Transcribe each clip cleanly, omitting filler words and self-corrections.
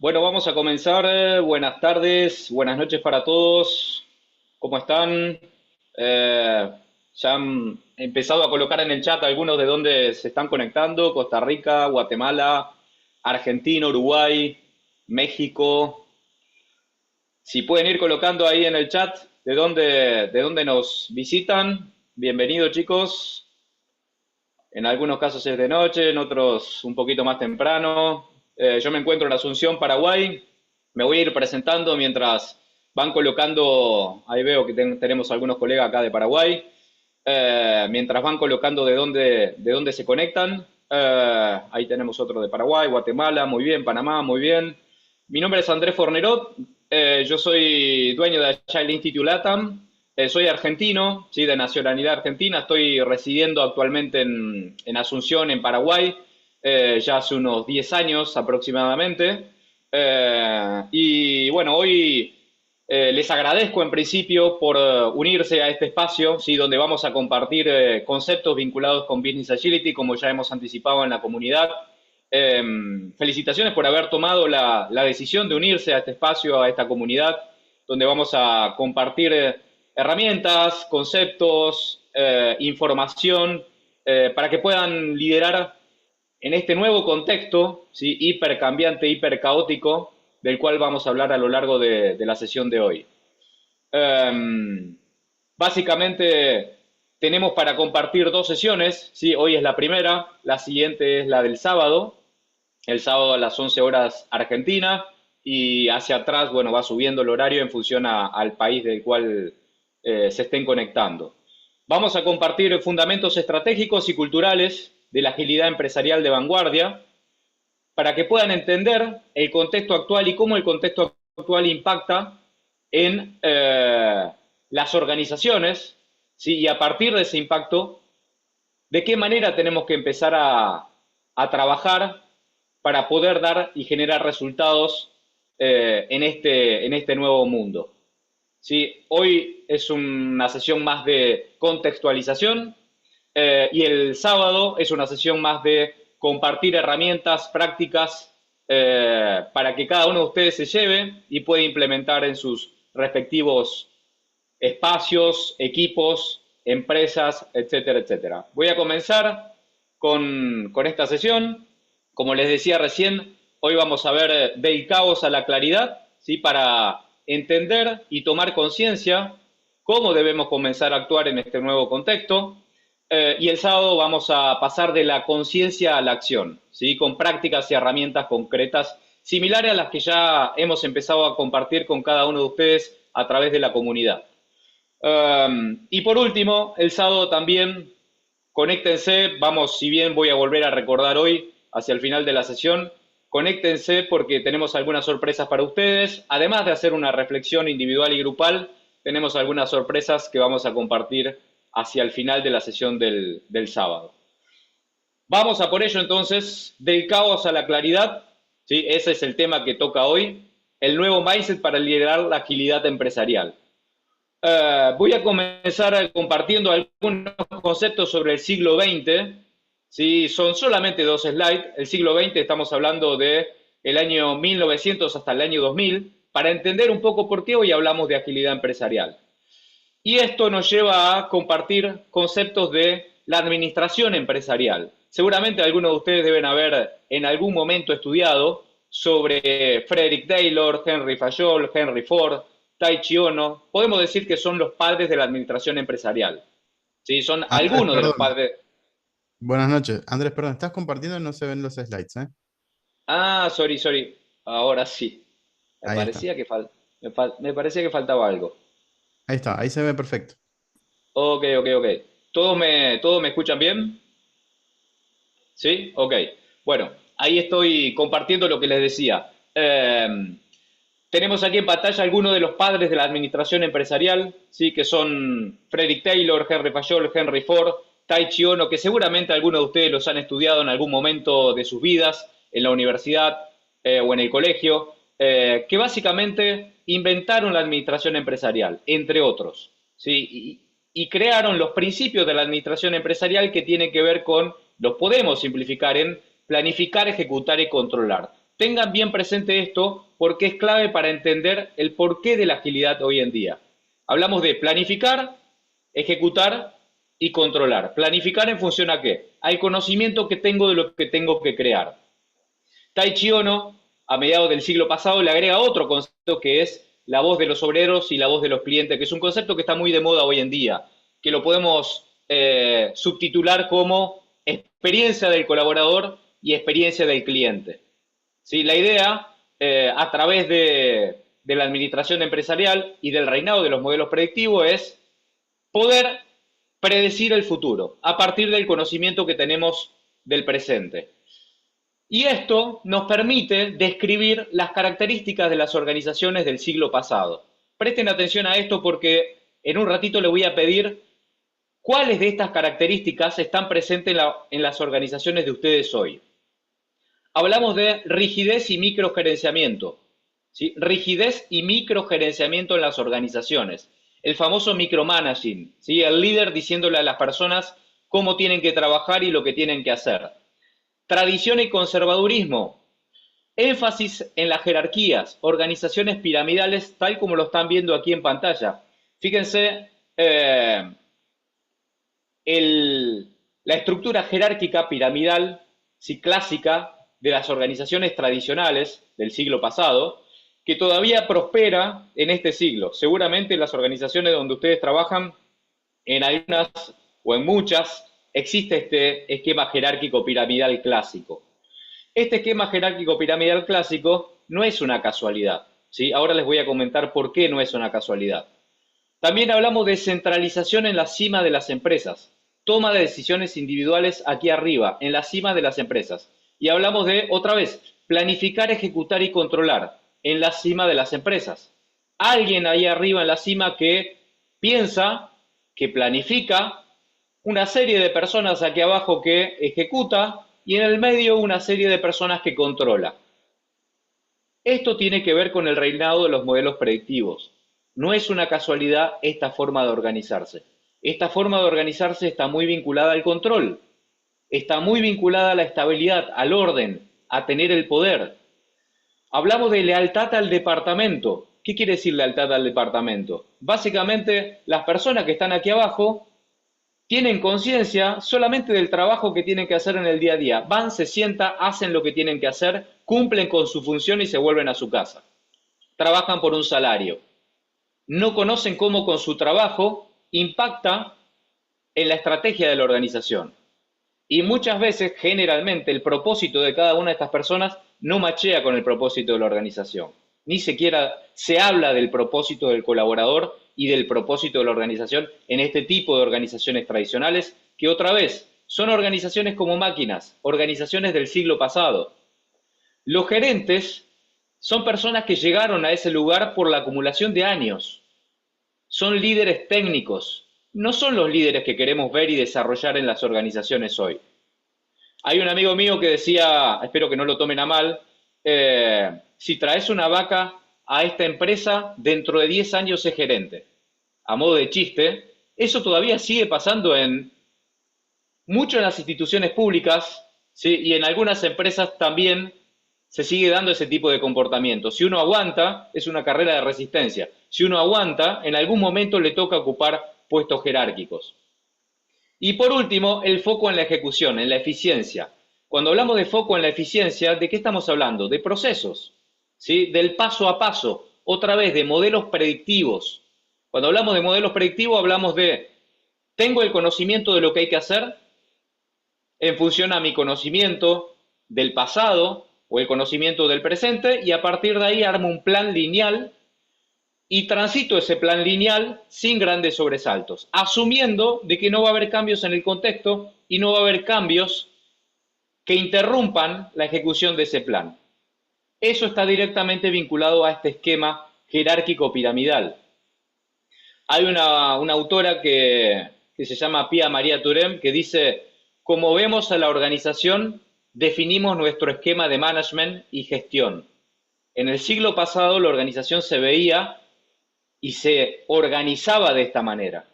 Bueno, vamos a comenzar. Buenas tardes, buenas noches para todos. ¿Cómo están? Eh, ya han empezado a colocar en el chat algunos de dónde se están conectando. Costa Rica, Guatemala, Argentina, Uruguay, México. Si pueden ir colocando ahí en el chat de dónde nos visitan. Bienvenidos, chicos. En algunos casos es de noche, en otros un poquito más temprano. Yo me encuentro en Asunción, Paraguay. Me voy a ir presentando mientras van colocando, ahí veo que tenemos algunos colegas acá de Paraguay. Mientras van colocando de dónde se conectan. Ahí tenemos otro de Paraguay, Guatemala, muy bien, Panamá, muy bien. Mi nombre es Andrés Fornerot, yo soy dueño de Agile Institute LATAM. Soy argentino, ¿sí? De nacionalidad argentina. Estoy residiendo actualmente en Asunción, en Paraguay, ya hace unos 10 años aproximadamente. Y bueno, hoy les agradezco en principio por unirse a este espacio, ¿sí? Donde vamos a compartir conceptos vinculados con Business Agility, como ya hemos anticipado en la comunidad. Eh, Felicitaciones por haber tomado la decisión de unirse a este espacio, a esta comunidad, donde vamos a compartir herramientas, conceptos, información, para que puedan liderar en este nuevo contexto, ¿sí? Hipercambiante, hipercaótico, del cual vamos a hablar a lo largo de la sesión de hoy. Um, Básicamente tenemos para compartir dos sesiones, ¿sí? Hoy es la primera, la siguiente es la del sábado, el sábado a las 11 horas Argentina, y hacia atrás, bueno, va subiendo el horario en función al país del cual se estén conectando. Vamos a compartir fundamentos estratégicos y culturales de la agilidad empresarial de vanguardia para que puedan entender el contexto actual y cómo el contexto actual impacta en las organizaciones, ¿sí? Y a partir de ese impacto, de qué manera tenemos que empezar a trabajar para poder dar y generar resultados en este nuevo mundo. ¿Sí? Hoy es una sesión más de contextualización, y el sábado es una sesión más de compartir herramientas prácticas para que cada uno de ustedes se lleve y pueda implementar en sus respectivos espacios, equipos, empresas, etcétera, etcétera. Voy a comenzar con esta sesión. Como les decía recién, hoy vamos a ver del caos a la claridad, ¿sí? Para entender y tomar conciencia cómo debemos comenzar a actuar en este nuevo contexto. Y el sábado vamos a pasar de la conciencia a la acción, ¿sí? Con prácticas y herramientas concretas similares a las que ya hemos empezado a compartir con cada uno de ustedes a través de la comunidad. Y por último, el sábado también, conéctense, vamos, si bien voy a volver a recordar hoy, hacia el final de la sesión, conéctense porque tenemos algunas sorpresas para ustedes. Además de hacer una reflexión individual y grupal, tenemos algunas sorpresas que vamos a compartir hacia el final de la sesión del sábado. Vamos a por ello entonces, del caos a la claridad, ¿sí? Ese es el tema que toca hoy, el nuevo mindset para liderar la agilidad empresarial. Voy a comenzar compartiendo algunos conceptos sobre el siglo XX. ¿Sí? Son solamente dos slides. El siglo XX estamos hablando de el año 1900 hasta el año 2000, para entender un poco por qué hoy hablamos de agilidad empresarial. Y esto nos lleva a compartir conceptos de la administración empresarial. Seguramente algunos de ustedes deben haber en algún momento estudiado sobre Frederick Taylor, Henry Fayol, Henry Ford, Taiichi Ohno. Podemos decir que son los padres de la administración empresarial. ¿Sí? Son Andrés, algunos de los perdón. padres. Buenas noches. Andrés, perdón, estás compartiendo y no se ven los slides, ¿eh? Ah, sorry, sorry. Ahora sí. Me Ahí está. parecía que, me parecía que faltaba algo. Ahí está, ahí se ve perfecto. Ok, ok, ok. ¿Todos me escuchan bien? ¿Sí? Ok. Bueno, ahí estoy compartiendo lo que les decía. Tenemos aquí en pantalla algunos de los padres de la administración empresarial, ¿sí? Que son Frederick Taylor, Henry Fayol, Henry Ford, Taiichi Ohno, que seguramente algunos de ustedes los han estudiado en algún momento de sus vidas, en la universidad o en el colegio, que básicamente inventaron la administración empresarial, entre otros, ¿sí? Y crearon los principios de la administración empresarial que tienen que ver con, los podemos simplificar en planificar, ejecutar y controlar. Tengan bien presente esto porque es clave para entender el porqué de la agilidad hoy en día. Hablamos de planificar, ejecutar y controlar. Planificar en función a qué? Al conocimiento que tengo de lo que tengo que crear. Taichi Ono, a mediados del siglo pasado, le agrega otro concepto que es la voz de los obreros y la voz de los clientes, que es un concepto que está muy de moda hoy en día, que lo podemos subtitular como experiencia del colaborador y experiencia del cliente. ¿Sí? La idea, a través de la administración empresarial y del reinado de los modelos predictivos, es poder predecir el futuro a partir del conocimiento que tenemos del presente. Y esto nos permite describir las características de las organizaciones del siglo pasado. Presten atención a esto porque en un ratito les voy a pedir cuáles de estas características están presentes en las organizaciones de ustedes hoy. Hablamos de rigidez y microgerenciamiento. ¿Sí? Rigidez y microgerenciamiento en las organizaciones. El famoso micromanaging, ¿sí? El líder diciéndole a las personas cómo tienen que trabajar y lo que tienen que hacer. Tradición y conservadurismo. Énfasis en las jerarquías, organizaciones piramidales, tal como lo están viendo aquí en pantalla. Fíjense, la estructura jerárquica piramidal, sí, clásica, de las organizaciones tradicionales del siglo pasado, que todavía prospera en este siglo. Seguramente en las organizaciones donde ustedes trabajan, en algunas o en muchas, existe este esquema jerárquico piramidal clásico. Este esquema jerárquico piramidal clásico no es una casualidad, ¿sí? Ahora les voy a comentar por qué no es una casualidad. También hablamos de centralización en la cima de las empresas, toma de decisiones individuales aquí arriba, en la cima de las empresas. Y hablamos de, otra vez, planificar, ejecutar y controlar en la cima de las empresas. Alguien ahí arriba en la cima que piensa, que planifica, una serie de personas aquí abajo que ejecuta y en el medio una serie de personas que controla. Esto tiene que ver con el reinado de los modelos predictivos. No es una casualidad esta forma de organizarse. Esta forma de organizarse está muy vinculada al control, está muy vinculada a la estabilidad, al orden, a tener el poder. Hablamos de lealtad al departamento. ¿Qué quiere decir lealtad al departamento? Básicamente, las personas que están aquí abajo tienen conciencia solamente del trabajo que tienen que hacer en el día a día. Van, se sientan, hacen lo que tienen que hacer, cumplen con su función y se vuelven a su casa. Trabajan por un salario. No conocen cómo con su trabajo impacta en la estrategia de la organización. Y muchas veces, generalmente, el propósito de cada una de estas personas no machea con el propósito de la organización. Ni siquiera se habla del propósito del colaborador y del propósito de la organización en este tipo de organizaciones tradicionales, que otra vez son organizaciones como máquinas, organizaciones del siglo pasado. Los gerentes son personas que llegaron a ese lugar por la acumulación de años. Son líderes técnicos, no son los líderes que queremos ver y desarrollar en las organizaciones hoy. Hay un amigo mío que decía, espero que no lo tomen a mal, si traes una vaca a esta empresa, dentro de 10 años es gerente. A modo de chiste, eso todavía sigue pasando mucho en las instituciones públicas, ¿sí? Y en algunas empresas también se sigue dando ese tipo de comportamiento. Si uno aguanta, es una carrera de resistencia. Si uno aguanta, en algún momento le toca ocupar puestos jerárquicos. Y por último, el foco en la ejecución, en la eficiencia. Cuando hablamos de foco en la eficiencia, ¿de qué estamos hablando? De procesos, ¿sí? Del paso a paso, otra vez de modelos predictivos. Cuando hablamos de modelos predictivos, hablamos de, tengo el conocimiento de lo que hay que hacer en función a mi conocimiento del pasado o el conocimiento del presente, y a partir de ahí armo un plan lineal y transito ese plan lineal sin grandes sobresaltos, asumiendo de que no va a haber cambios en el contexto y no va a haber cambios que interrumpan la ejecución de ese plan. Eso está directamente vinculado a este esquema jerárquico piramidal. Hay una autora que se llama Pia María Turem que dice, como vemos a la organización, definimos nuestro esquema de management y gestión. En el siglo pasado la organización se veía y se organizaba de esta manera.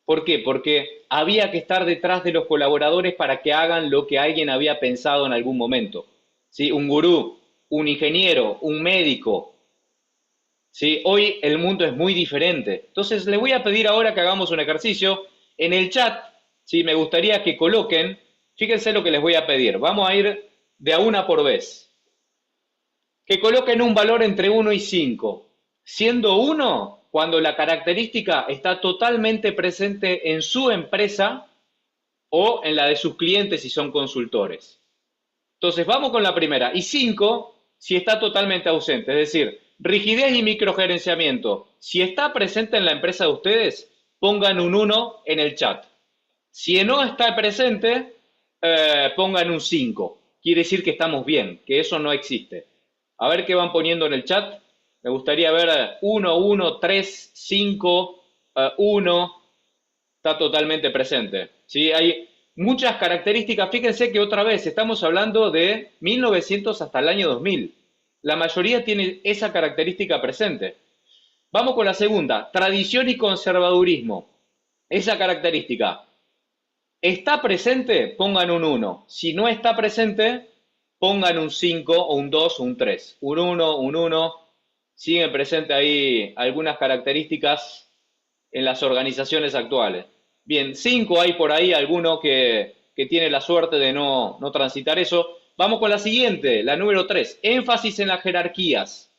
¿Por qué? Porque había que estar detrás de los colaboradores para que hagan lo que alguien había pensado en algún momento. ¿Sí? Un gurú, un ingeniero, un médico. ¿Sí? Hoy el mundo es muy diferente. Entonces, le voy a pedir ahora que hagamos un ejercicio. En el chat, ¿sí? Me gustaría que coloquen, fíjense lo que les voy a pedir. Vamos a ir de a una por vez. Que coloquen un valor entre 1 y 5, siendo 1 cuando la característica está totalmente presente en su empresa o en la de sus clientes si son consultores. Entonces vamos con la primera. Y 5 si está totalmente ausente, es decir, rigidez y microgerenciamiento. Si está presente en la empresa de ustedes, pongan un 1 en el chat. Si no está presente, pongan un 5. Quiere decir que estamos bien, que eso no existe. A ver qué van poniendo en el chat. Me gustaría ver 1, 1, 3, 5, 1. Está totalmente presente. ¿Sí? Hay muchas características. Fíjense que otra vez estamos hablando de 1900 hasta el año 2000. La mayoría tiene esa característica presente. Vamos con la segunda. Tradición y conservadurismo. Esa característica. ¿Está presente? Pongan un 1. Si no está presente, pongan un 5 o un 2 o un 3. Un 1, un 1. Siguen presentes ahí algunas características en las organizaciones actuales. Bien, 5 hay por ahí alguno que tiene la suerte de no transitar eso. Vamos con la siguiente, la número 3. Énfasis en las jerarquías.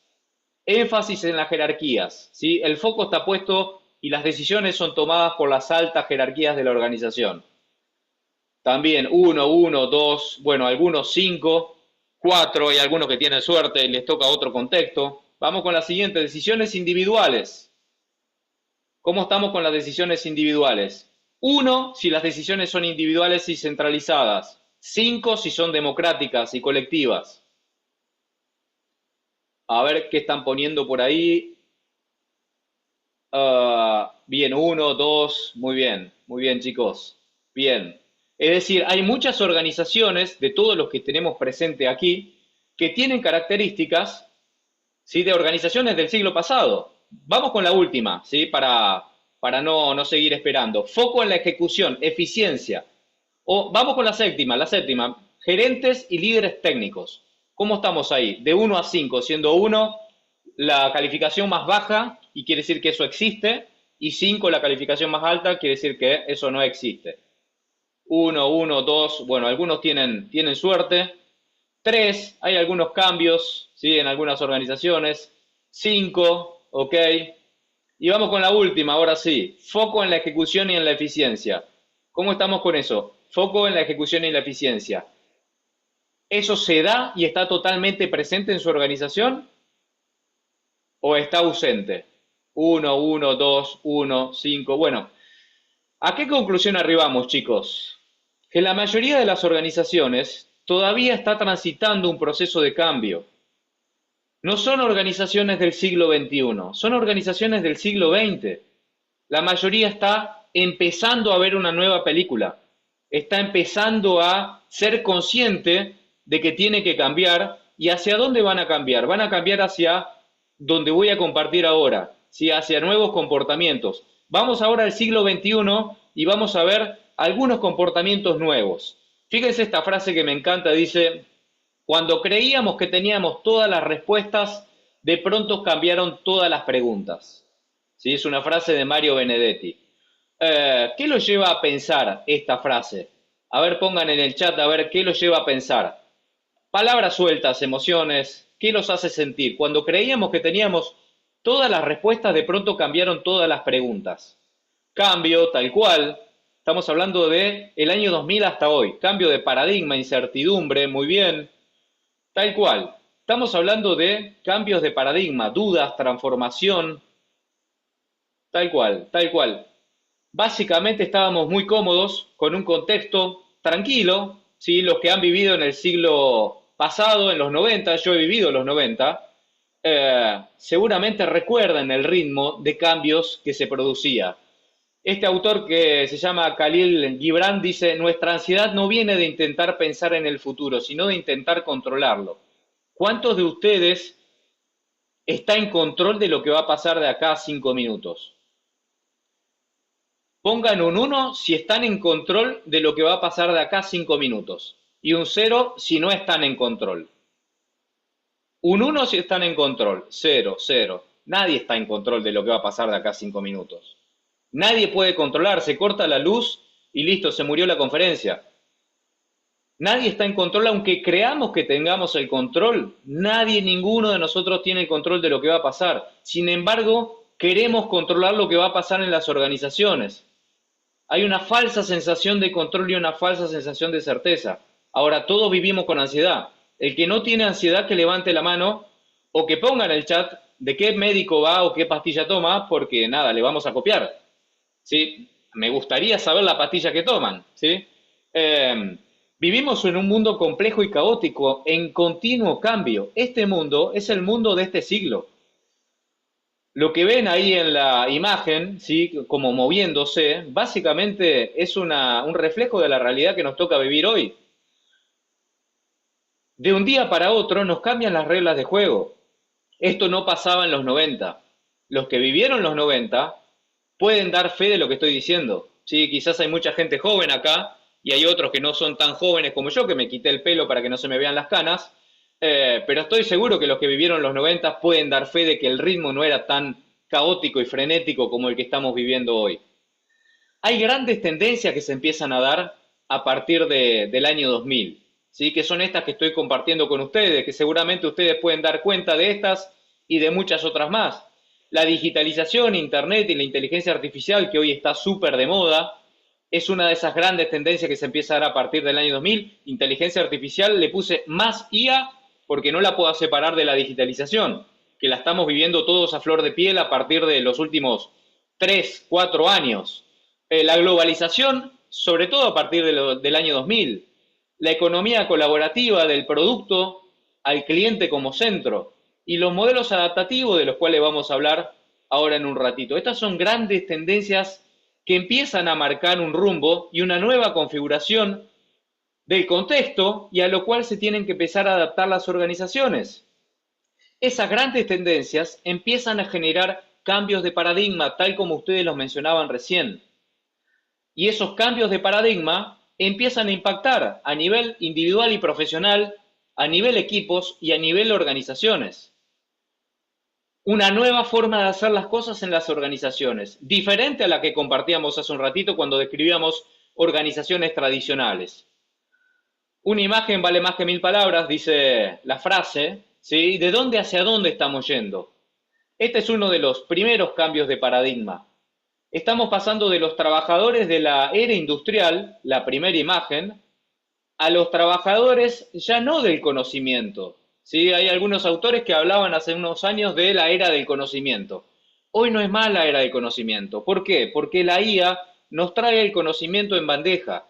Énfasis en las jerarquías. ¿Sí? El foco está puesto y las decisiones son tomadas por las altas jerarquías de la organización. También 1, 1, 2, bueno, algunos 5, 4, hay algunos que tienen suerte y les toca otro contexto. Vamos con la siguiente, decisiones individuales. ¿Cómo estamos con las decisiones individuales? 1, si las decisiones son individuales y centralizadas. 5, si son democráticas y colectivas. A ver qué están poniendo por ahí. Bien, 1, 2, muy bien chicos. Bien. Es decir, hay muchas organizaciones, de todos los que tenemos presente aquí, que tienen características, ¿sí? De organizaciones del siglo pasado. Vamos con la última, ¿sí? Para no seguir esperando. Foco en la ejecución, eficiencia. O vamos con la séptima, gerentes y líderes técnicos. ¿Cómo estamos ahí? De 1 a 5, siendo 1 la calificación más baja y quiere decir que eso existe, y 5 la calificación más alta quiere decir que eso no existe. 1, 1, 2, bueno, algunos tienen suerte. 3, hay algunos cambios, ¿sí? En algunas organizaciones. 5, ok. Y vamos con la última, ahora sí. Foco en la ejecución y en la eficiencia. ¿Cómo estamos con eso? Foco en la ejecución y la eficiencia. ¿Eso se da y está totalmente presente en su organización? ¿O está ausente? 1, 1, 2, 1, 5. Bueno, ¿a qué conclusión arribamos, chicos? Que la mayoría de las organizaciones todavía está transitando un proceso de cambio. No son organizaciones del siglo XXI, son organizaciones del siglo XX. La mayoría está empezando a ver una nueva película, está empezando a ser consciente de que tiene que cambiar. ¿Y hacia dónde van a cambiar? Van a cambiar hacia donde voy a compartir ahora, ¿sí? Hacia nuevos comportamientos. Vamos ahora al siglo XXI y vamos a ver algunos comportamientos nuevos. Fíjense esta frase que me encanta, dice: cuando creíamos que teníamos todas las respuestas, de pronto cambiaron todas las preguntas. ¿Sí? Es una frase de Mario Benedetti. ¿Qué lo lleva a pensar esta frase? A ver, pongan en el chat a ver qué lo lleva a pensar. Palabras sueltas, emociones, ¿qué los hace sentir? Cuando creíamos que teníamos todas las respuestas, de pronto cambiaron todas las preguntas. Cambio, tal cual. Estamos hablando de el año 2000 hasta hoy. Cambio de paradigma, incertidumbre, muy bien. Tal cual. Estamos hablando de cambios de paradigma, dudas, transformación. Tal cual, tal cual. Básicamente estábamos muy cómodos con un contexto tranquilo, ¿sí? Los que han vivido en el siglo pasado, en los 90, yo he vivido los 90, seguramente recuerdan el ritmo de cambios que se producía. Este autor, que se llama Khalil Gibran, dice: nuestra ansiedad no viene de intentar pensar en el futuro, sino de intentar controlarlo. ¿Cuántos de ustedes está en control de lo que va a pasar de acá a 5 minutos? Pongan un 1 si están en control de lo que va a pasar de acá a 5 minutos. Y un 0 si no están en control. Un uno si están en control, cero, cero. Nadie está en control de lo que va a pasar de acá a 5 minutos. Nadie puede controlar, se corta la luz y listo, se murió la conferencia. Nadie está en control, aunque creamos que tengamos el control. Nadie, ninguno de nosotros tiene el control de lo que va a pasar. Sin embargo, queremos controlar lo que va a pasar en las organizaciones. Hay una falsa sensación de control y una falsa sensación de certeza. Ahora, todos vivimos con ansiedad. El que no tiene ansiedad, que levante la mano o que ponga en el chat de qué médico va o qué pastilla toma, porque nada, le vamos a copiar. ¿Sí? Me gustaría saber la pastilla que toman. ¿Sí? Vivimos en un mundo complejo y caótico, en continuo cambio. Este mundo es el mundo de este siglo. Lo que ven ahí en la imagen, ¿sí? Como moviéndose, básicamente es un reflejo de la realidad que nos toca vivir hoy. De un día para otro nos cambian las reglas de juego. Esto no pasaba en los 90. Los que vivieron los 90 pueden dar fe de lo que estoy diciendo. Sí, quizás hay mucha gente joven acá y hay otros que no son tan jóvenes como yo, que me quité el pelo para que no se me vean las canas, pero estoy seguro que los que vivieron los 90 pueden dar fe de que el ritmo no era tan caótico y frenético como el que estamos viviendo hoy. Hay grandes tendencias que se empiezan a dar a partir del año 2000, ¿sí? Que son estas que estoy compartiendo con ustedes, que seguramente ustedes pueden dar cuenta de estas y de muchas otras más. La digitalización, Internet y la inteligencia artificial, que hoy está súper de moda, es una de esas grandes tendencias que se empieza a dar a partir del año 2000. Inteligencia artificial le puse más IA porque no la puedo separar de la digitalización, que la estamos viviendo todos a flor de piel a partir de los últimos 3, 4 años. La globalización, sobre todo a partir del año 2000, la economía colaborativa del producto al cliente como centro y los modelos adaptativos de los cuales vamos a hablar ahora en un ratito. Estas son grandes tendencias que empiezan a marcar un rumbo y una nueva configuración del contexto y a lo cual se tienen que empezar a adaptar las organizaciones. Esas grandes tendencias empiezan a generar cambios de paradigma, tal como ustedes los mencionaban recién. Y esos cambios de paradigma empiezan a impactar a nivel individual y profesional, a nivel equipos y a nivel organizaciones. Una nueva forma de hacer las cosas en las organizaciones, diferente a la que compartíamos hace un ratito cuando describíamos organizaciones tradicionales. Una imagen vale más que 1000 palabras, dice la frase, ¿sí? ¿De dónde hacia dónde estamos yendo? Este es uno de los primeros cambios de paradigma. Estamos pasando de los trabajadores de la era industrial, la primera imagen, a los trabajadores ya no del conocimiento. ¿Sí? Hay algunos autores que hablaban hace unos años de la era del conocimiento. Hoy no es más la era del conocimiento. ¿Por qué? Porque la IA nos trae el conocimiento en bandeja.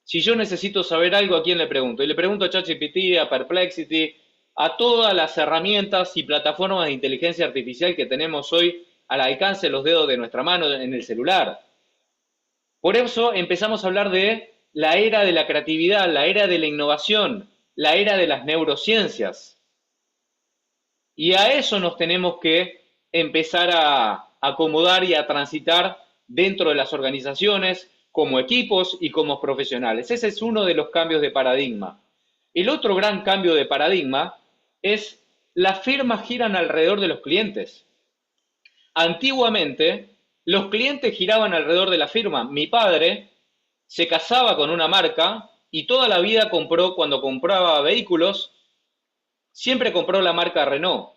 Si yo necesito saber algo, ¿a quién le pregunto? Y le pregunto a ChatGPT, a Perplexity, a todas las herramientas y plataformas de inteligencia artificial que tenemos hoy al alcance de los dedos de nuestra mano en el celular. Por eso empezamos a hablar de la era de la creatividad, la era de la innovación, la era de las neurociencias. Y a eso nos tenemos que empezar a acomodar y a transitar dentro de las organizaciones, como equipos y como profesionales. Ese es uno de los cambios de paradigma. El otro gran cambio de paradigma es las firmas giran alrededor de los clientes. Antiguamente, los clientes giraban alrededor de la firma. Mi padre se casaba con una marca y toda la vida compró, cuando compraba vehículos, siempre compró la marca Renault.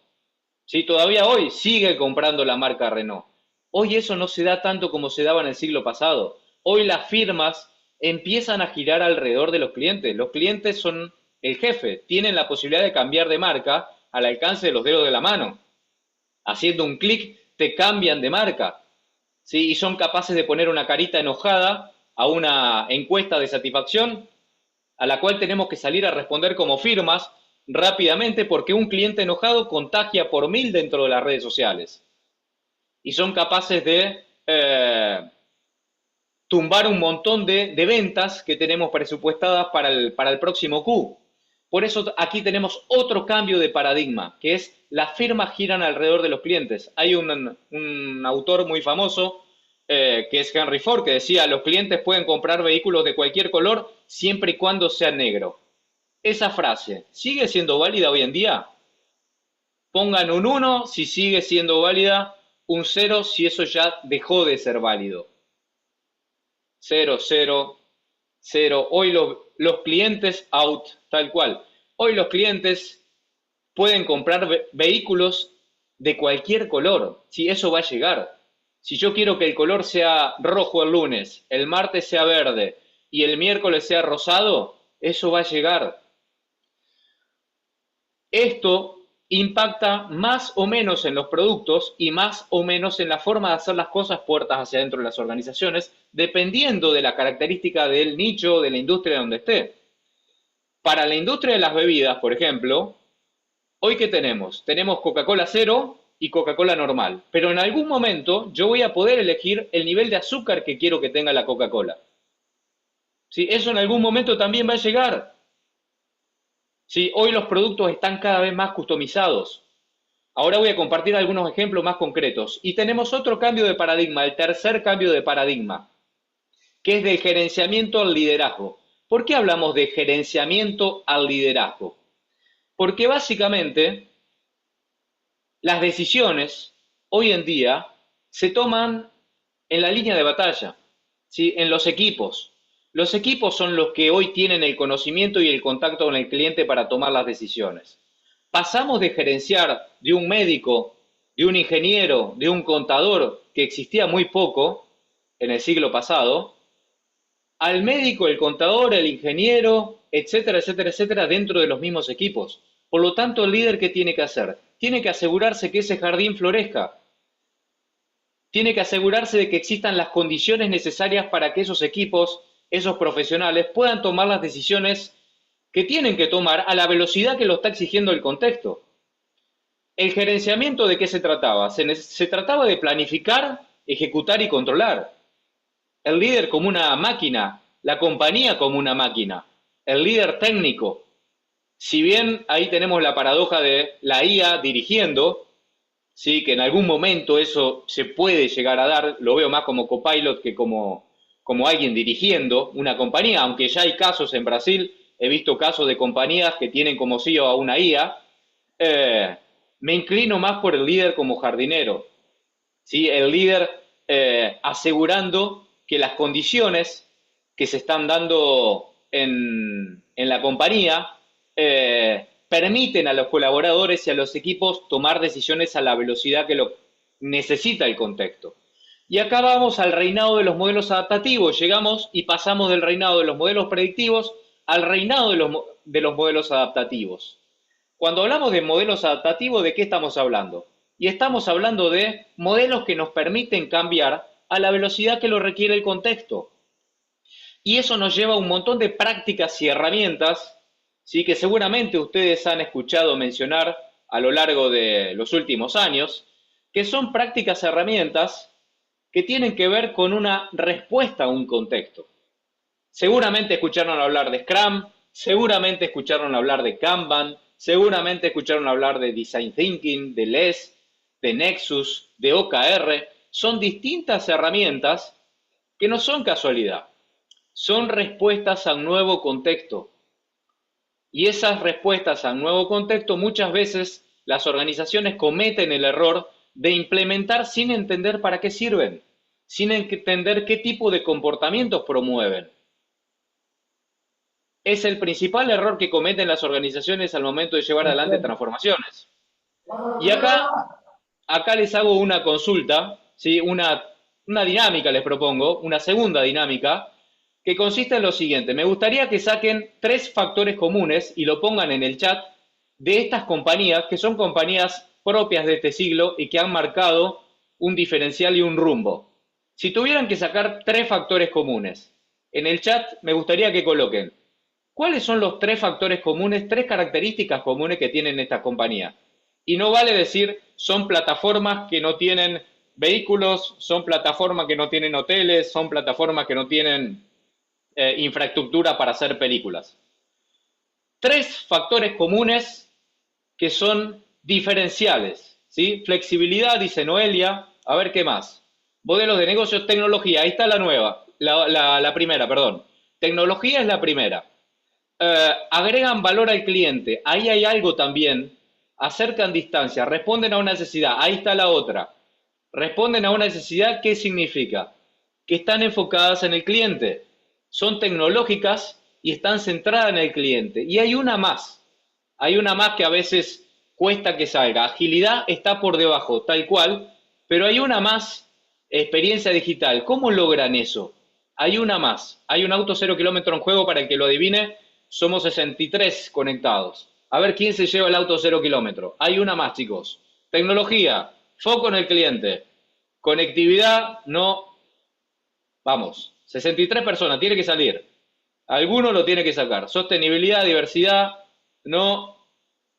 ¿Sí? Todavía hoy sigue comprando la marca Renault. Hoy eso no se da tanto como se daba en el siglo pasado. Hoy las firmas empiezan a girar alrededor de los clientes. Los clientes son el jefe, tienen la posibilidad de cambiar de marca al alcance de los dedos de la mano. Haciendo un clic te cambian de marca, ¿sí? Y son capaces de poner una carita enojada a una encuesta de satisfacción a la cual tenemos que salir a responder como firmas rápidamente porque un cliente enojado contagia por 1000 dentro de las redes sociales. Y son capaces de tumbar un montón de ventas que tenemos presupuestadas para el próximo Q. Por eso aquí tenemos otro cambio de paradigma, que es las firmas giran alrededor de los clientes. Hay un autor muy famoso, que es Henry Ford, que decía, los clientes pueden comprar vehículos de cualquier color siempre y cuando sea negro. Esa frase, ¿sigue siendo válida hoy en día? Pongan un 1 si sigue siendo válida, un 0 si eso ya dejó de ser válido. 0, 0, 0. Hoy los clientes out, tal cual. Hoy los clientes pueden comprar vehículos de cualquier color. Si eso va a llegar. Si yo quiero que el color sea rojo el lunes, el martes sea verde y el miércoles sea rosado, eso va a llegar. Esto impacta más o menos en los productos y más o menos en la forma de hacer las cosas puertas hacia adentro de las organizaciones, dependiendo de la característica del nicho, de la industria donde esté. Para la industria de las bebidas, por ejemplo, hoy ¿qué tenemos? Tenemos Coca-Cola cero y Coca-Cola normal, pero en algún momento yo voy a poder elegir el nivel de azúcar que quiero que tenga la Coca-Cola. ¿Sí? Eso en algún momento también va a llegar. ¿Sí? Hoy los productos están cada vez más customizados. Ahora voy a compartir algunos ejemplos más concretos. Y tenemos otro cambio de paradigma, el tercer cambio de paradigma, que es del gerenciamiento al liderazgo. ¿Por qué hablamos de gerenciamiento al liderazgo? Porque básicamente las decisiones hoy en día se toman en la línea de batalla, ¿sí? En los equipos. Los equipos son los que hoy tienen el conocimiento y el contacto con el cliente para tomar las decisiones. Pasamos de gerenciar de un médico, de un ingeniero, de un contador, que existía muy poco en el siglo pasado, al médico, el contador, el ingeniero, etcétera, etcétera, etcétera, dentro de los mismos equipos. Por lo tanto, el líder, ¿qué tiene que hacer? Tiene que asegurarse que ese jardín florezca. Tiene que asegurarse de que existan las condiciones necesarias para que esos equipos, esos profesionales, puedan tomar las decisiones que tienen que tomar a la velocidad que lo está exigiendo el contexto. ¿El gerenciamiento de qué se trataba? Se trataba de planificar, ejecutar y controlar. El líder como una máquina, la compañía como una máquina, el líder técnico. Si bien ahí tenemos la paradoja de la IA dirigiendo, ¿sí? Que en algún momento eso se puede llegar a dar, lo veo más como copilot que como alguien dirigiendo una compañía, aunque ya hay casos en Brasil, he visto casos de compañías que tienen como CEO a una IA, me inclino más por el líder como jardinero, ¿sí? El líder asegurando que las condiciones que se están dando en la compañía permiten a los colaboradores y a los equipos tomar decisiones a la velocidad que lo necesita el contexto. Y acá vamos al reinado de los modelos adaptativos, llegamos y pasamos del reinado de los modelos predictivos al reinado de los modelos adaptativos. Cuando hablamos de modelos adaptativos, ¿de qué estamos hablando? Y estamos hablando de modelos que nos permiten cambiar a la velocidad que lo requiere el contexto. Y eso nos lleva a un montón de prácticas y herramientas, ¿sí? Que seguramente ustedes han escuchado mencionar a lo largo de los últimos años, que son prácticas y herramientas que tienen que ver con una respuesta a un contexto. Seguramente escucharon hablar de Scrum, seguramente escucharon hablar de Kanban, seguramente escucharon hablar de Design Thinking, de LES, de Nexus, de OKR. Son distintas herramientas que no son casualidad, son respuestas a un nuevo contexto. Y esas respuestas a un nuevo contexto muchas veces las organizaciones cometen el error de implementar sin entender para qué sirven, sin entender qué tipo de comportamientos promueven. Es el principal error que cometen las organizaciones al momento de llevar adelante transformaciones. Y acá les hago una consulta, ¿sí? Una dinámica les propongo, una segunda dinámica, que consiste en lo siguiente. Me gustaría que saquen 3 factores comunes y lo pongan en el chat de estas compañías, que son compañías propias de este siglo y que han marcado un diferencial y un rumbo. Si tuvieran que sacar 3 factores comunes, en el chat me gustaría que coloquen cuáles son los 3 factores comunes, 3 características comunes que tienen estas compañías. Y no vale decir son plataformas que no tienen vehículos, son plataformas que no tienen hoteles, son plataformas que no tienen infraestructura para hacer películas. 3 factores comunes que son diferenciales, ¿sí? Flexibilidad, dice Noelia. A ver qué más. Modelos de negocios, tecnología. Ahí está la nueva, la primera, perdón. Tecnología es la primera. Agregan valor al cliente. Ahí hay algo también acercan distancia, responden a una necesidad. Ahí está la otra. Responden a una necesidad, ¿qué significa? Que están enfocadas en el cliente, son tecnológicas y están centradas en el cliente. Y hay una más que a veces cuesta que salga. Agilidad está por debajo, tal cual, pero hay una más, experiencia digital. ¿Cómo logran eso? Hay una más, hay un auto 0 kilómetro en juego para el que lo adivine, somos 63 conectados. A ver quién se lleva el auto 0 kilómetro. Hay una más, chicos. Tecnología, foco en el cliente, conectividad, no. Vamos, 63 personas, tiene que salir. Alguno lo tiene que sacar. Sostenibilidad, diversidad, no.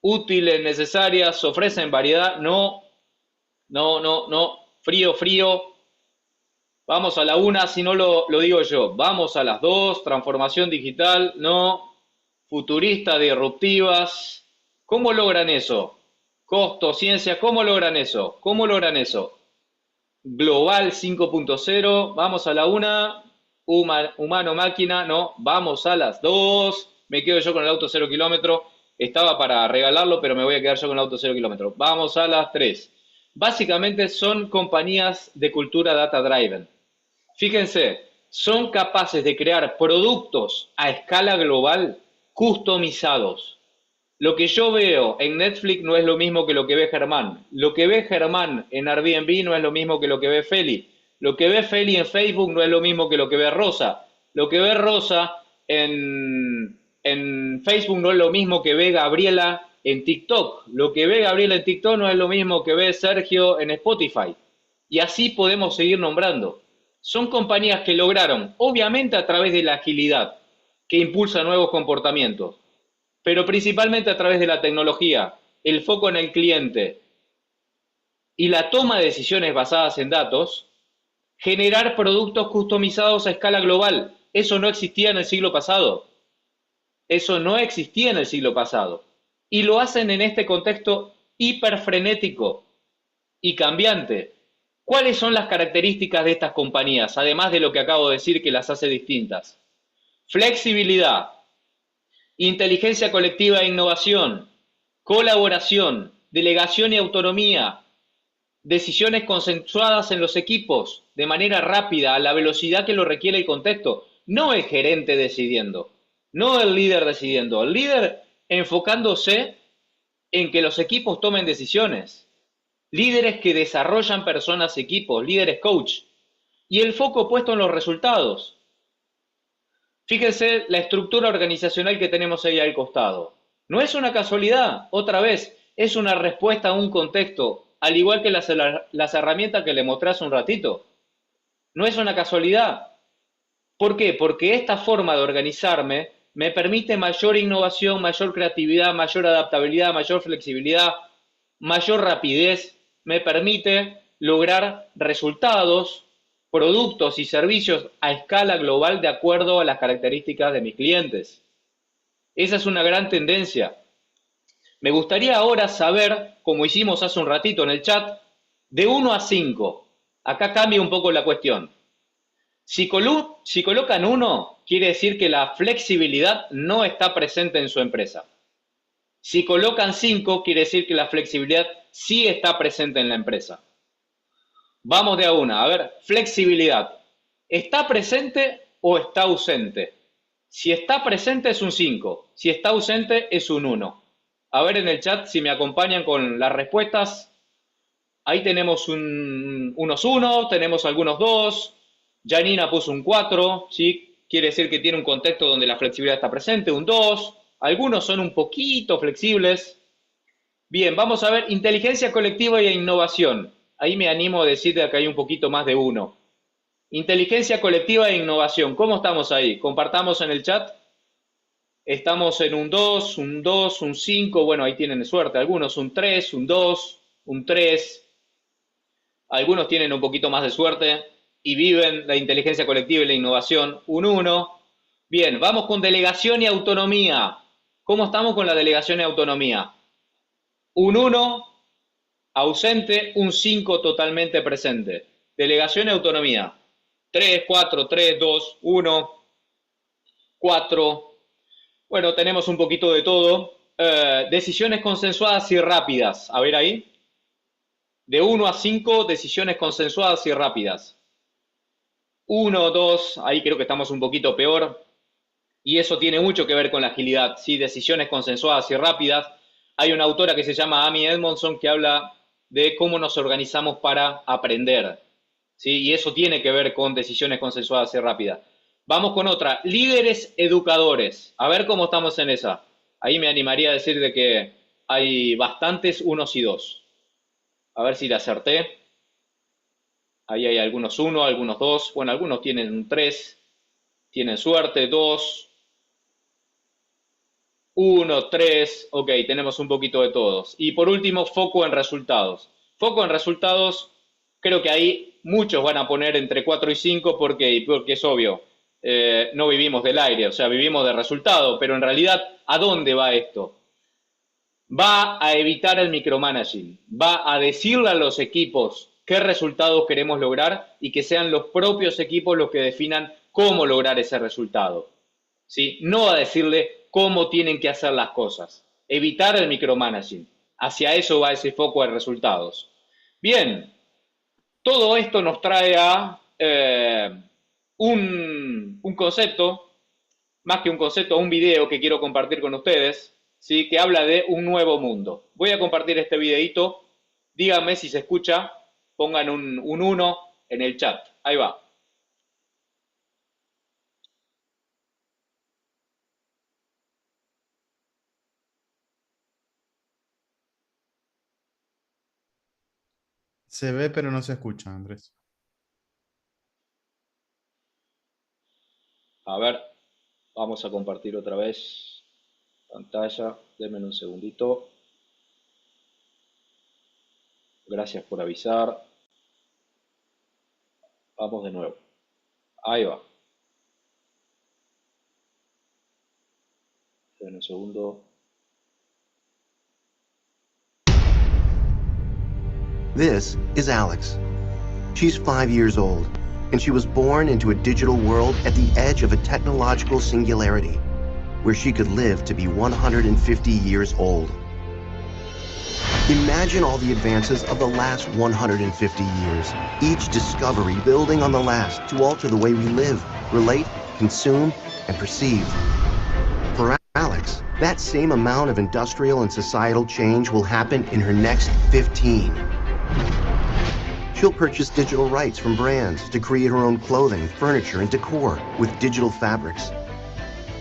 Útiles, necesarias, ofrecen variedad, no. No, no, no. Frío, frío. Vamos a la una, si no lo digo yo. Vamos a las dos. Transformación digital, no. Futuristas, disruptivas. ¿Cómo logran eso? Costo, ciencia, ¿cómo logran eso? ¿Cómo logran eso? Global 5.0, vamos a la una, humano-máquina, no, vamos a las dos, me quedo yo con el auto 0 kilómetro, estaba para regalarlo, pero me voy a quedar yo con el auto 0 kilómetro, vamos a las tres. Básicamente son compañías de cultura data driven. Fíjense, son capaces de crear productos a escala global customizados. Lo que yo veo en Netflix no es lo mismo que lo que ve Germán. Lo que ve Germán en Airbnb no es lo mismo que lo que ve Feli. Lo que ve Feli en Facebook no es lo mismo que lo que ve Rosa. Lo que ve Rosa en Facebook no es lo mismo que ve Gabriela en TikTok. Lo que ve Gabriela en TikTok no es lo mismo que ve Sergio en Spotify. Y así podemos seguir nombrando. Son compañías que lograron, obviamente a través de la agilidad, que impulsa nuevos comportamientos, pero principalmente a través de la tecnología, el foco en el cliente y la toma de decisiones basadas en datos, generar productos customizados a escala global. Eso no existía en el siglo pasado. Eso no existía en el siglo pasado. Y lo hacen en este contexto hiperfrenético y cambiante. ¿Cuáles son las características de estas compañías, además de lo que acabo de decir que las hace distintas? Flexibilidad, inteligencia colectiva e innovación, colaboración, delegación y autonomía, decisiones consensuadas en los equipos de manera rápida, a la velocidad que lo requiere el contexto. No el gerente decidiendo, no el líder decidiendo, el líder enfocándose en que los equipos tomen decisiones. Líderes que desarrollan personas, equipos, líderes coach. Y el foco puesto en los resultados. Fíjense la estructura organizacional que tenemos ahí al costado. No es una casualidad, otra vez, es una respuesta a un contexto, al igual que las herramientas que le mostré hace un ratito. No es una casualidad. ¿Por qué? Porque esta forma de organizarme me permite mayor innovación, mayor creatividad, mayor adaptabilidad, mayor flexibilidad, mayor rapidez, me permite lograr resultados, productos y servicios a escala global de acuerdo a las características de mis clientes. Esa es una gran tendencia. Me gustaría ahora saber, como hicimos hace un ratito en el chat, de 1 a 5. Acá cambia un poco la cuestión. Si colocan 1, quiere decir que la flexibilidad no está presente en su empresa. Si colocan 5, quiere decir que la flexibilidad sí está presente en la empresa. Vamos de a una. A ver, flexibilidad. ¿Está presente o está ausente? Si está presente es un 5. Si está ausente es un 1. A ver en el chat si me acompañan con las respuestas. Ahí tenemos unos 1, tenemos algunos 2. Janina puso un 4, ¿sí? Quiere decir que tiene un contexto donde la flexibilidad está presente, un 2. Algunos son un poquito flexibles. Bien, vamos a ver inteligencia colectiva e innovación. Ahí me animo a decir que hay un poquito más de 1. Inteligencia colectiva e innovación. ¿Cómo estamos ahí? Compartamos en el chat. Estamos en un 2, un 5. Bueno, ahí tienen suerte. Algunos un 3, un 2, un 3. Algunos tienen un poquito más de suerte y viven la inteligencia colectiva y la innovación. Un 1. Bien, vamos con delegación y autonomía. ¿Cómo estamos con la delegación y autonomía? Un 1 ausente, un 5 totalmente presente. Delegación y autonomía. 3, 4, 3, 2, 1, 4. Bueno, tenemos un poquito de todo. Decisiones consensuadas y rápidas. A ver ahí. De 1 a 5, decisiones consensuadas y rápidas. 1, 2, ahí creo que estamos un poquito peor. Y eso tiene mucho que ver con la agilidad, ¿sí? Decisiones consensuadas y rápidas. Hay una autora que se llama Amy Edmondson que habla de cómo nos organizamos para aprender, ¿sí? Y eso tiene que ver con decisiones consensuadas y rápidas. Vamos con otra, líderes educadores. A ver cómo estamos en esa. Ahí me animaría a decir de que hay bastantes unos y dos. A ver si la acerté. Ahí hay algunos uno, algunos dos. Bueno, algunos tienen un 3. Tienen suerte, 2. 1, 3, ok, tenemos un poquito de todos. Y por último, foco en resultados. Foco en resultados, creo que ahí muchos van a poner entre 4 y 5 porque es obvio, no vivimos del aire, o sea, vivimos de resultado, pero en realidad, ¿a dónde va esto? Va a evitar el micromanaging, va a decirle a los equipos qué resultados queremos lograr y que sean los propios equipos los que definan cómo lograr ese resultado. ¿Sí? No a decirle cómo tienen que hacer las cosas. Evitar el micromanaging. Hacia eso va ese foco de resultados. Bien, todo esto nos trae a un concepto, más que un concepto, un video que quiero compartir con ustedes, ¿sí? Que habla de un nuevo mundo. Voy a compartir este videito. Díganme si se escucha. Pongan un 1 en el chat. Ahí va. Se ve, pero no se escucha, Andrés. A ver, vamos a compartir otra vez pantalla. Denme un segundito. Gracias por avisar. Vamos de nuevo. Ahí va. Denme un segundo. This is Alex. She's 5 years old, and she was born into a digital world at the edge of a technological singularity, where she could live to be 150 years old. Imagine all the advances of the last 150 years, each discovery building on the last to alter the way we live, relate, consume, and perceive. For Alex, that same amount of industrial and societal change will happen in her next 15. She'll purchase digital rights from brands to create her own clothing, furniture, and decor with digital fabrics.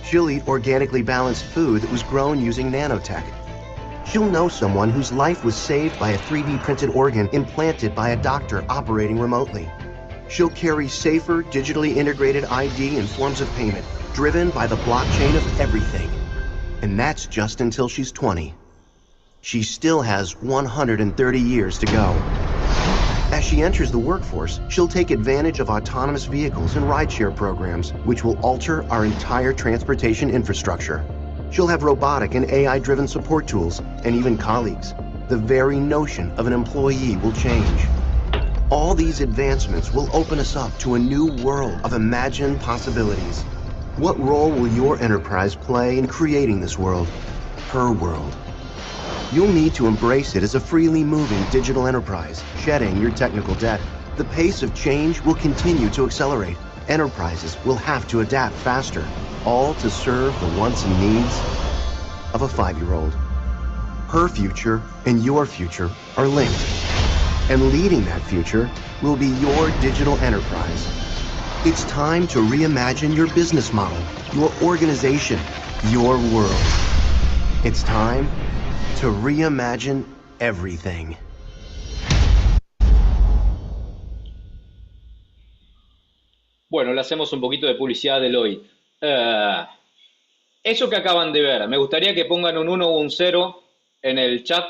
She'll eat organically balanced food that was grown using nanotech. She'll know someone whose life was saved by a 3D printed organ implanted by a doctor operating remotely. She'll carry safer, digitally integrated ID and forms of payment, driven by the blockchain of everything. And that's just until she's 20. She still has 130 years to go. As she enters the workforce, she'll take advantage of autonomous vehicles and rideshare programs, which will alter our entire transportation infrastructure. She'll have robotic and AI-driven support tools, and even colleagues. The very notion of an employee will change. All these advancements will open us up to a new world of imagined possibilities. What role will your enterprise play in creating this world? Her world. You'll need to embrace it as a freely moving digital enterprise, shedding your technical debt. The pace of change will continue to accelerate. Enterprises will have to adapt faster, all to serve the wants and needs of a 5-year-old. Her future and your future are linked. And leading that future will be your digital enterprise. It's time to reimagine your business model, your organization, your world. It's time to reimagine everything. Bueno, le hacemos un poquito de publicidad a Deloitte. Eso que acaban de ver, me gustaría que pongan un 1 o un 0 en el chat.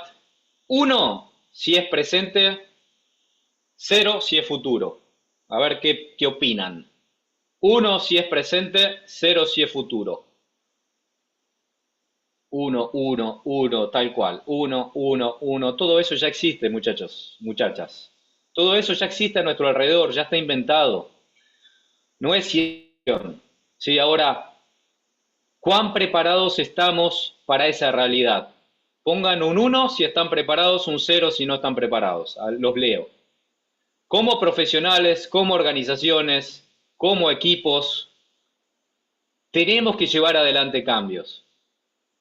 1 si es presente, 0 si es futuro. A ver qué opinan. 1 si es presente, 0 si es futuro. 1, 1, 1, tal cual. 1, 1, 1. Todo eso ya existe, muchachos, muchachas. Todo eso ya existe a nuestro alrededor, ya está inventado. No es ciencia. Sí, ahora, ¿Cuán preparados estamos para esa realidad? Pongan un 1 si están preparados, un 0 si no están preparados. Los leo. Como profesionales, como organizaciones, como equipos, tenemos que llevar adelante cambios.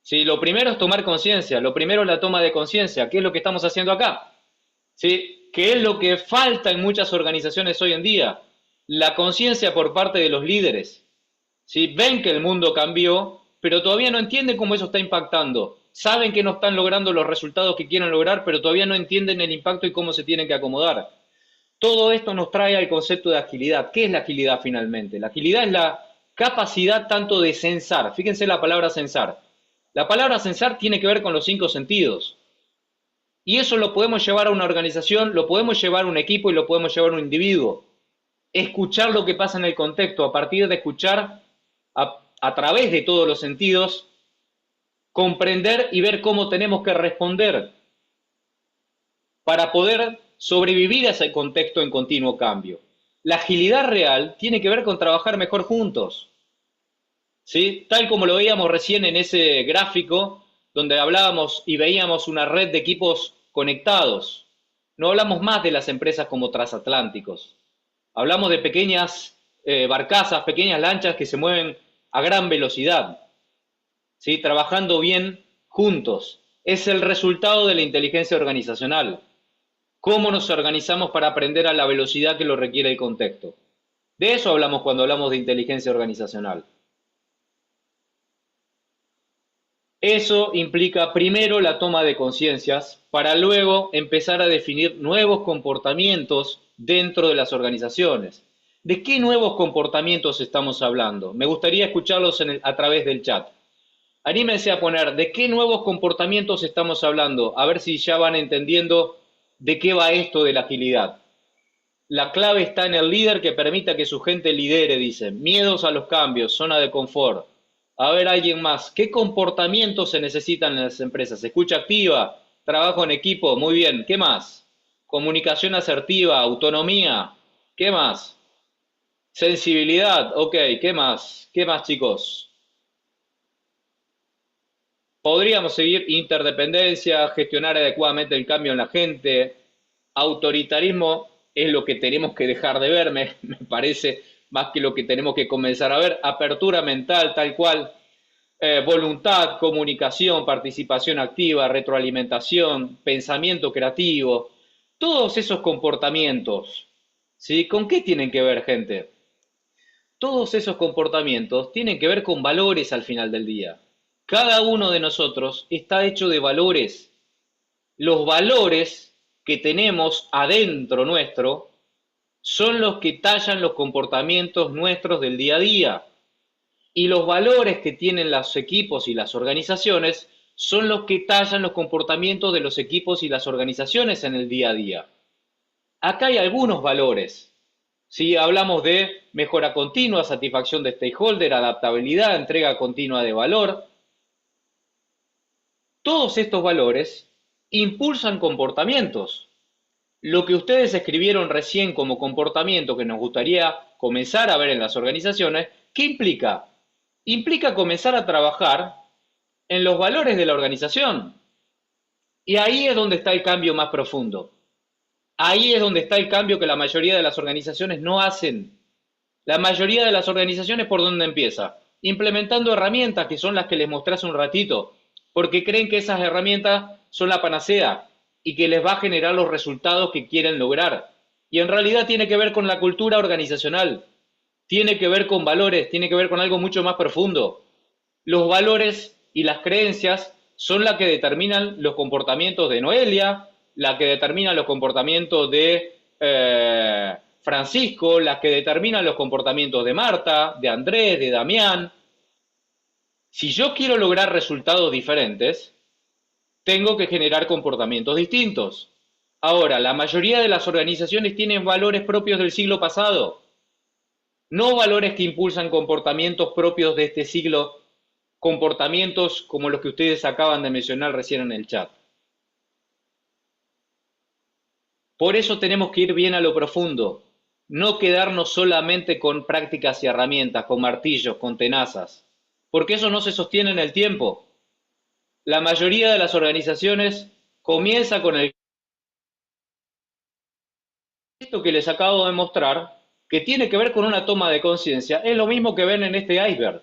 ¿Sí? Lo primero es tomar conciencia, lo primero es la toma de conciencia. ¿Qué es lo que estamos haciendo acá? ¿Sí? ¿Qué es lo que falta en muchas organizaciones hoy en día? La conciencia por parte de los líderes. ¿Sí? Ven que el mundo cambió, pero todavía no entienden cómo eso está impactando. Saben que no están logrando los resultados que quieren lograr, pero todavía no entienden el impacto y cómo se tienen que acomodar. Todo esto nos trae al concepto de agilidad. ¿Qué es la agilidad finalmente? La agilidad es la capacidad tanto de censar. Fíjense la palabra censar. La palabra censar tiene que ver con los 5 sentidos. Y eso lo podemos llevar a una organización, lo podemos llevar a un equipo y lo podemos llevar a un individuo. Escuchar lo que pasa en el contexto, a partir de escuchar a través de todos los sentidos, comprender y ver cómo tenemos que responder para poder sobrevivir a ese contexto en continuo cambio. La agilidad real tiene que ver con trabajar mejor juntos, ¿sí? Tal como lo veíamos recién en ese gráfico donde hablábamos y veíamos una red de equipos conectados. No hablamos más de las empresas como transatlánticos. Hablamos de pequeñas barcazas, pequeñas lanchas que se mueven a gran velocidad, ¿sí? Trabajando bien juntos. Es el resultado de la inteligencia organizacional. ¿Cómo nos organizamos para aprender a la velocidad que lo requiere el contexto? De eso hablamos cuando hablamos de inteligencia organizacional. Eso implica primero la toma de conciencias para luego empezar a definir nuevos comportamientos dentro de las organizaciones. ¿De qué nuevos comportamientos estamos hablando? Me gustaría escucharlos a través del chat. Anímense a poner de qué nuevos comportamientos estamos hablando, a ver si ya van entendiendo de qué va esto de la agilidad. La clave está en el líder que permita que su gente lidere, dicen. Miedos a los cambios, zona de confort. A ver, alguien más. ¿Qué comportamientos se necesitan en las empresas? Escucha activa, trabajo en equipo, muy bien. ¿Qué más? Comunicación asertiva, autonomía. ¿Qué más? Sensibilidad, ok. ¿Qué más? ¿Qué más, chicos? Podríamos seguir interdependencia, gestionar adecuadamente el cambio en la gente. Autoritarismo es lo que tenemos que dejar de ver, me parece, más que lo que tenemos que comenzar a ver. Apertura mental, tal cual. Voluntad, comunicación, participación activa, retroalimentación, pensamiento creativo. Todos esos comportamientos, ¿sí? ¿Con qué tienen que ver, gente? Todos esos comportamientos tienen que ver con valores al final del día. Cada uno de nosotros está hecho de valores. Los valores que tenemos adentro nuestro son los que tallan los comportamientos nuestros del día a día. Y los valores que tienen los equipos y las organizaciones son los que tallan los comportamientos de los equipos y las organizaciones en el día a día. Acá hay algunos valores. Si hablamos de mejora continua, satisfacción de stakeholder, adaptabilidad, entrega continua de valor. Todos estos valores impulsan comportamientos. Lo que ustedes escribieron recién como comportamiento que nos gustaría comenzar a ver en las organizaciones, ¿qué implica? Implica comenzar a trabajar en los valores de la organización. Y ahí es donde está el cambio más profundo. Ahí es donde está el cambio que la mayoría de las organizaciones no hacen. La mayoría de las organizaciones, ¿por dónde empieza? Implementando herramientas que son las que les mostré hace un ratito, porque creen que esas herramientas son la panacea y que les va a generar los resultados que quieren lograr. Y en realidad tiene que ver con la cultura organizacional, tiene que ver con valores, tiene que ver con algo mucho más profundo. Los valores y las creencias son las que determinan los comportamientos de Noelia, la que determinan los comportamientos de Francisco, las que determinan los comportamientos de Marta, de Andrés, de Damián. Si yo quiero lograr resultados diferentes, tengo que generar comportamientos distintos. Ahora, la mayoría de las organizaciones tienen valores propios del siglo pasado, no valores que impulsan comportamientos propios de este siglo, comportamientos como los que ustedes acaban de mencionar recién en el chat. Por eso tenemos que ir bien a lo profundo, no quedarnos solamente con prácticas y herramientas, con martillos, con tenazas. porque eso no se sostiene en el tiempo. La mayoría de las organizaciones comienza con esto que les acabo de mostrar, que tiene que ver con una toma de conciencia, es lo mismo que ven en este iceberg.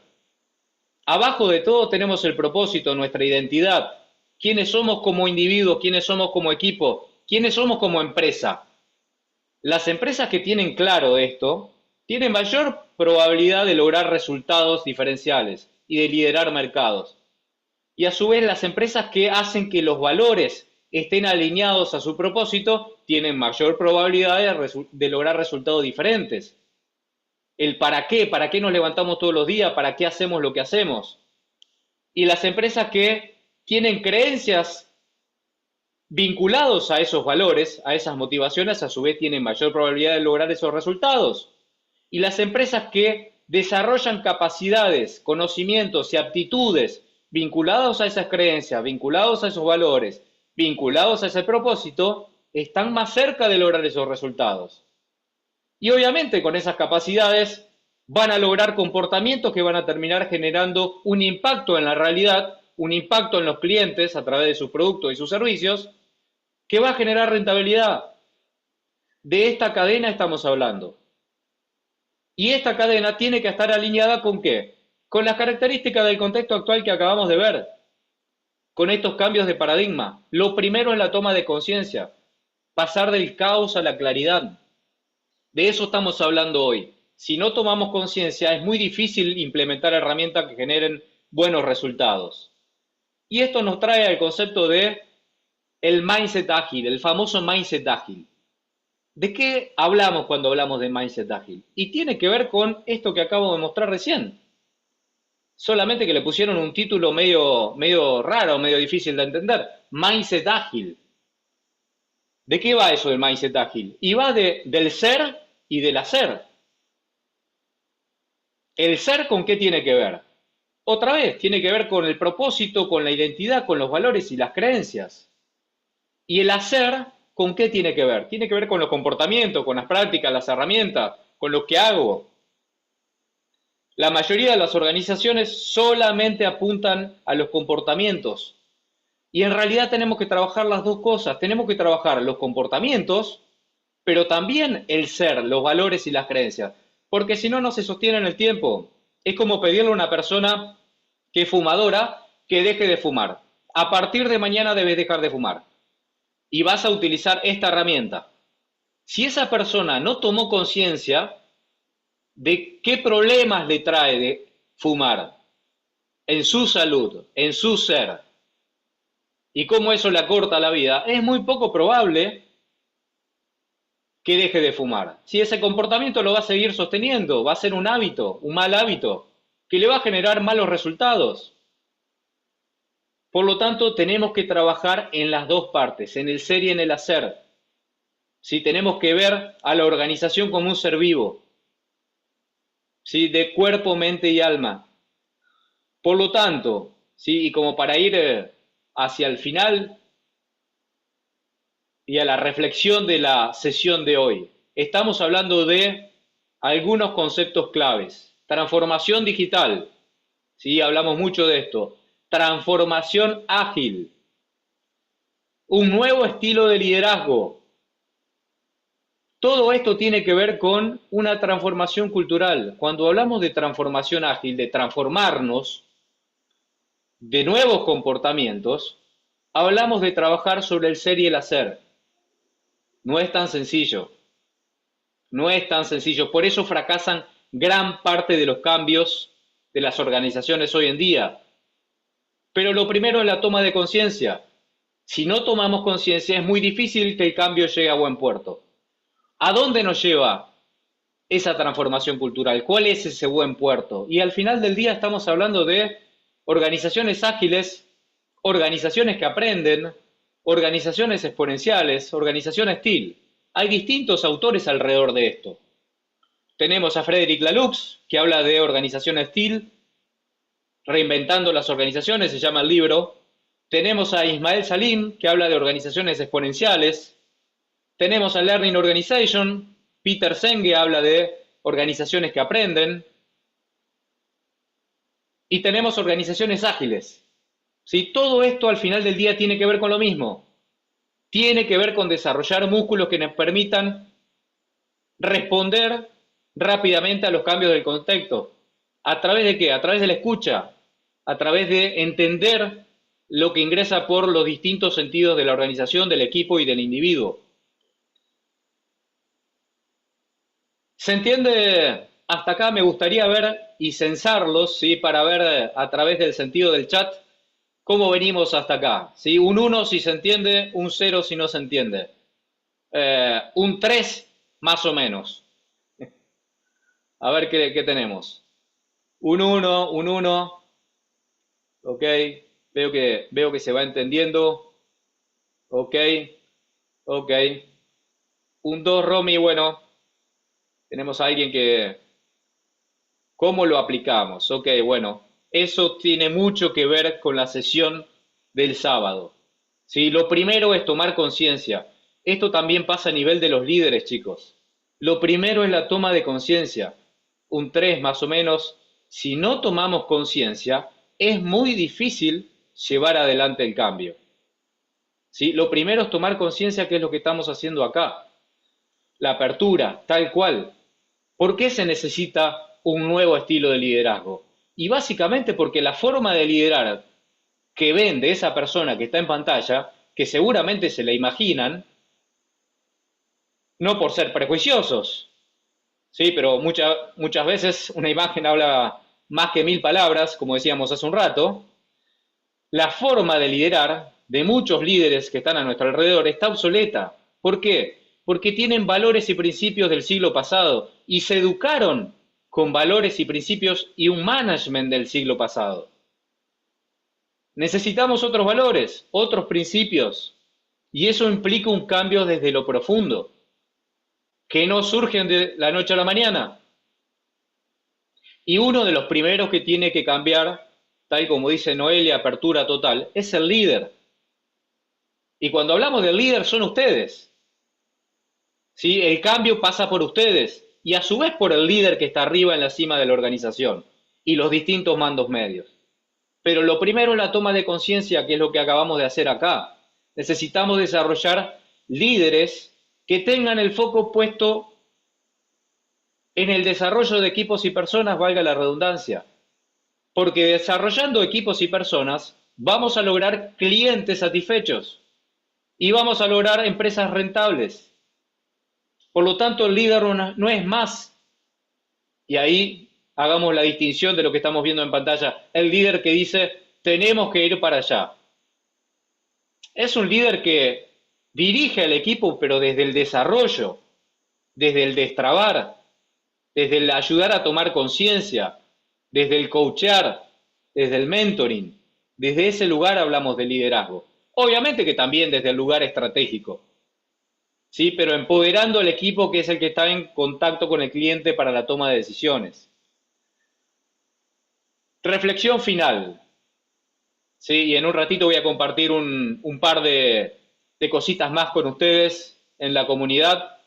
Abajo de todo tenemos el propósito, nuestra identidad, quiénes somos como individuos, quiénes somos como equipo, quiénes somos como empresa. Las empresas que tienen claro esto tienen mayor probabilidad de lograr resultados diferenciales y de liderar mercados. Y a su vez las empresas que hacen que los valores estén alineados a su propósito tienen mayor probabilidad de lograr resultados diferentes. El para qué nos levantamos todos los días, para qué hacemos lo que hacemos. Y las empresas que tienen creencias vinculados a esos valores, a esas motivaciones, a su vez tienen mayor probabilidad de lograr esos resultados. Y las empresas que desarrollan capacidades, conocimientos y aptitudes vinculados a esas creencias, vinculados a esos valores, vinculados a ese propósito, están más cerca de lograr esos resultados. Y obviamente con esas capacidades van a lograr comportamientos que van a terminar generando un impacto en la realidad, un impacto en los clientes a través de sus productos y sus servicios, que va a generar rentabilidad. De esta cadena estamos hablando. Y esta cadena tiene que estar alineada ¿con qué? Con las características del contexto actual que acabamos de ver, con estos cambios de paradigma. Lo primero es la toma de conciencia, pasar del caos a la claridad. De eso estamos hablando hoy. Si no tomamos conciencia, es muy difícil implementar herramientas que generen buenos resultados. Y esto nos trae al concepto de el mindset ágil, el famoso mindset ágil. ¿De qué hablamos cuando hablamos de mindset ágil? Y tiene que ver con esto que acabo de mostrar recién. Solamente que le pusieron un título medio raro, medio difícil de entender. Mindset ágil. ¿De qué va eso del mindset ágil? Y va del ser y del hacer. ¿El ser con qué tiene que ver? Otra vez, tiene que ver con el propósito, con la identidad, con los valores y las creencias. ¿Y el hacer con qué tiene que ver? Tiene que ver con los comportamientos, con las prácticas, las herramientas, con lo que hago. La mayoría de las organizaciones solamente apuntan a los comportamientos. Y en realidad tenemos que trabajar las dos cosas. Tenemos que trabajar los comportamientos, pero también el ser, los valores y las creencias. Porque si no, no se sostiene en el tiempo. Es como pedirle a una persona que es fumadora que deje de fumar. A partir de mañana debes dejar de fumar. Y vas a utilizar esta herramienta. Si esa persona no tomó conciencia de qué problemas le trae de fumar en su salud, en su ser, y cómo eso le acorta la vida, es muy poco probable que deje de fumar. Si ese comportamiento lo va a seguir sosteniendo, va a ser un hábito, un mal hábito, que le va a generar malos resultados. Por lo tanto, tenemos que trabajar en las dos partes, en el ser y en el hacer. ¿Sí? Tenemos que ver a la organización como un ser vivo, ¿sí? De cuerpo, mente y alma. Por lo tanto, ¿sí? Y como para ir hacia el final y a la reflexión de la sesión de hoy, estamos hablando de algunos conceptos claves. Transformación digital, ¿sí? Hablamos mucho de esto. Transformación ágil. Un nuevo estilo de liderazgo. Todo esto tiene que ver con una transformación cultural. Cuando hablamos de transformación ágil, de transformarnos, de nuevos comportamientos, hablamos de trabajar sobre el ser y el hacer. No es tan sencillo. No es tan sencillo. Por eso fracasan gran parte de los cambios de las organizaciones hoy en día. Pero lo primero es la toma de conciencia. Si no tomamos conciencia, es muy difícil que el cambio llegue a buen puerto. ¿A dónde nos lleva esa transformación cultural? ¿Cuál es ese buen puerto? Y al final del día estamos hablando de organizaciones ágiles, organizaciones que aprenden, organizaciones exponenciales, organizaciones TIL. Hay distintos autores alrededor de esto. Tenemos a Frederic Laloux, que habla de organizaciones TIL, reinventando las organizaciones, se llama el libro. Tenemos a Ismael Salim, que habla de organizaciones exponenciales. Tenemos a Learning Organization, Peter Senge habla de organizaciones que aprenden. y tenemos organizaciones ágiles. ¿Sí? Todo esto al final del día tiene que ver con lo mismo. Tiene que ver con desarrollar músculos que nos permitan responder rápidamente a los cambios del contexto. ¿A través de qué? A través de la escucha, a través de entender lo que ingresa por los distintos sentidos de la organización, del equipo y del individuo. ¿Se entiende? Hasta acá me gustaría ver y censarlos, ¿sí? Para ver a través del sentido del chat cómo venimos hasta acá. ¿Sí? Un 1 si se entiende, un 0 si no se entiende. Un 3 más o menos. A ver qué tenemos. Un 1, un 1. Ok, veo que se va entendiendo. Ok, ok. Un 2, Romy, bueno. Tenemos a alguien que... ¿Cómo lo aplicamos? Ok, bueno. Eso tiene mucho que ver con la sesión del sábado. ¿Sí? Lo primero es tomar conciencia. Esto también pasa a nivel de los líderes, chicos. Lo primero es la toma de conciencia. Un 3 más o menos. Si no tomamos conciencia, es muy difícil llevar adelante el cambio. ¿Sí? Lo primero es tomar conciencia que es lo que estamos haciendo acá. La apertura, tal cual. ¿Por qué se necesita un nuevo estilo de liderazgo? Y básicamente porque la forma de liderar que ven de esa persona que está en pantalla, que seguramente se la imaginan, no por ser prejuiciosos, ¿sí? Pero muchas veces una imagen habla más que 1000 palabras, como decíamos hace un rato. La forma de liderar de muchos líderes que están a nuestro alrededor está obsoleta. ¿Por qué? Porque tienen valores y principios del siglo pasado y se educaron con valores y principios y un management del siglo pasado. Necesitamos otros valores, otros principios, y eso implica un cambio desde lo profundo, que no surgen de la noche a la mañana. Y uno de los primeros que tiene que cambiar, tal como dice Noelia, apertura total, es el líder. Y cuando hablamos del líder son ustedes. ¿Sí? El cambio pasa por ustedes y a su vez por el líder que está arriba en la cima de la organización y los distintos mandos medios. Pero lo primero es la toma de conciencia, que es lo que acabamos de hacer acá. Necesitamos desarrollar líderes que tengan el foco puesto en el desarrollo de equipos y personas, valga la redundancia. Porque desarrollando equipos y personas vamos a lograr clientes satisfechos y vamos a lograr empresas rentables. Por lo tanto, el líder no es más, y ahí hagamos la distinción de lo que estamos viendo en pantalla, el líder que dice, tenemos que ir para allá. Es un líder que dirige al equipo, pero desde el desarrollo, desde el destrabar, desde el ayudar a tomar conciencia, desde el coachear, desde el mentoring. Desde ese lugar hablamos de liderazgo. Obviamente que también desde el lugar estratégico. ¿Sí? Pero empoderando al equipo que es el que está en contacto con el cliente para la toma de decisiones. Reflexión final. ¿Sí? Y en un ratito voy a compartir un par de cositas más con ustedes en la comunidad.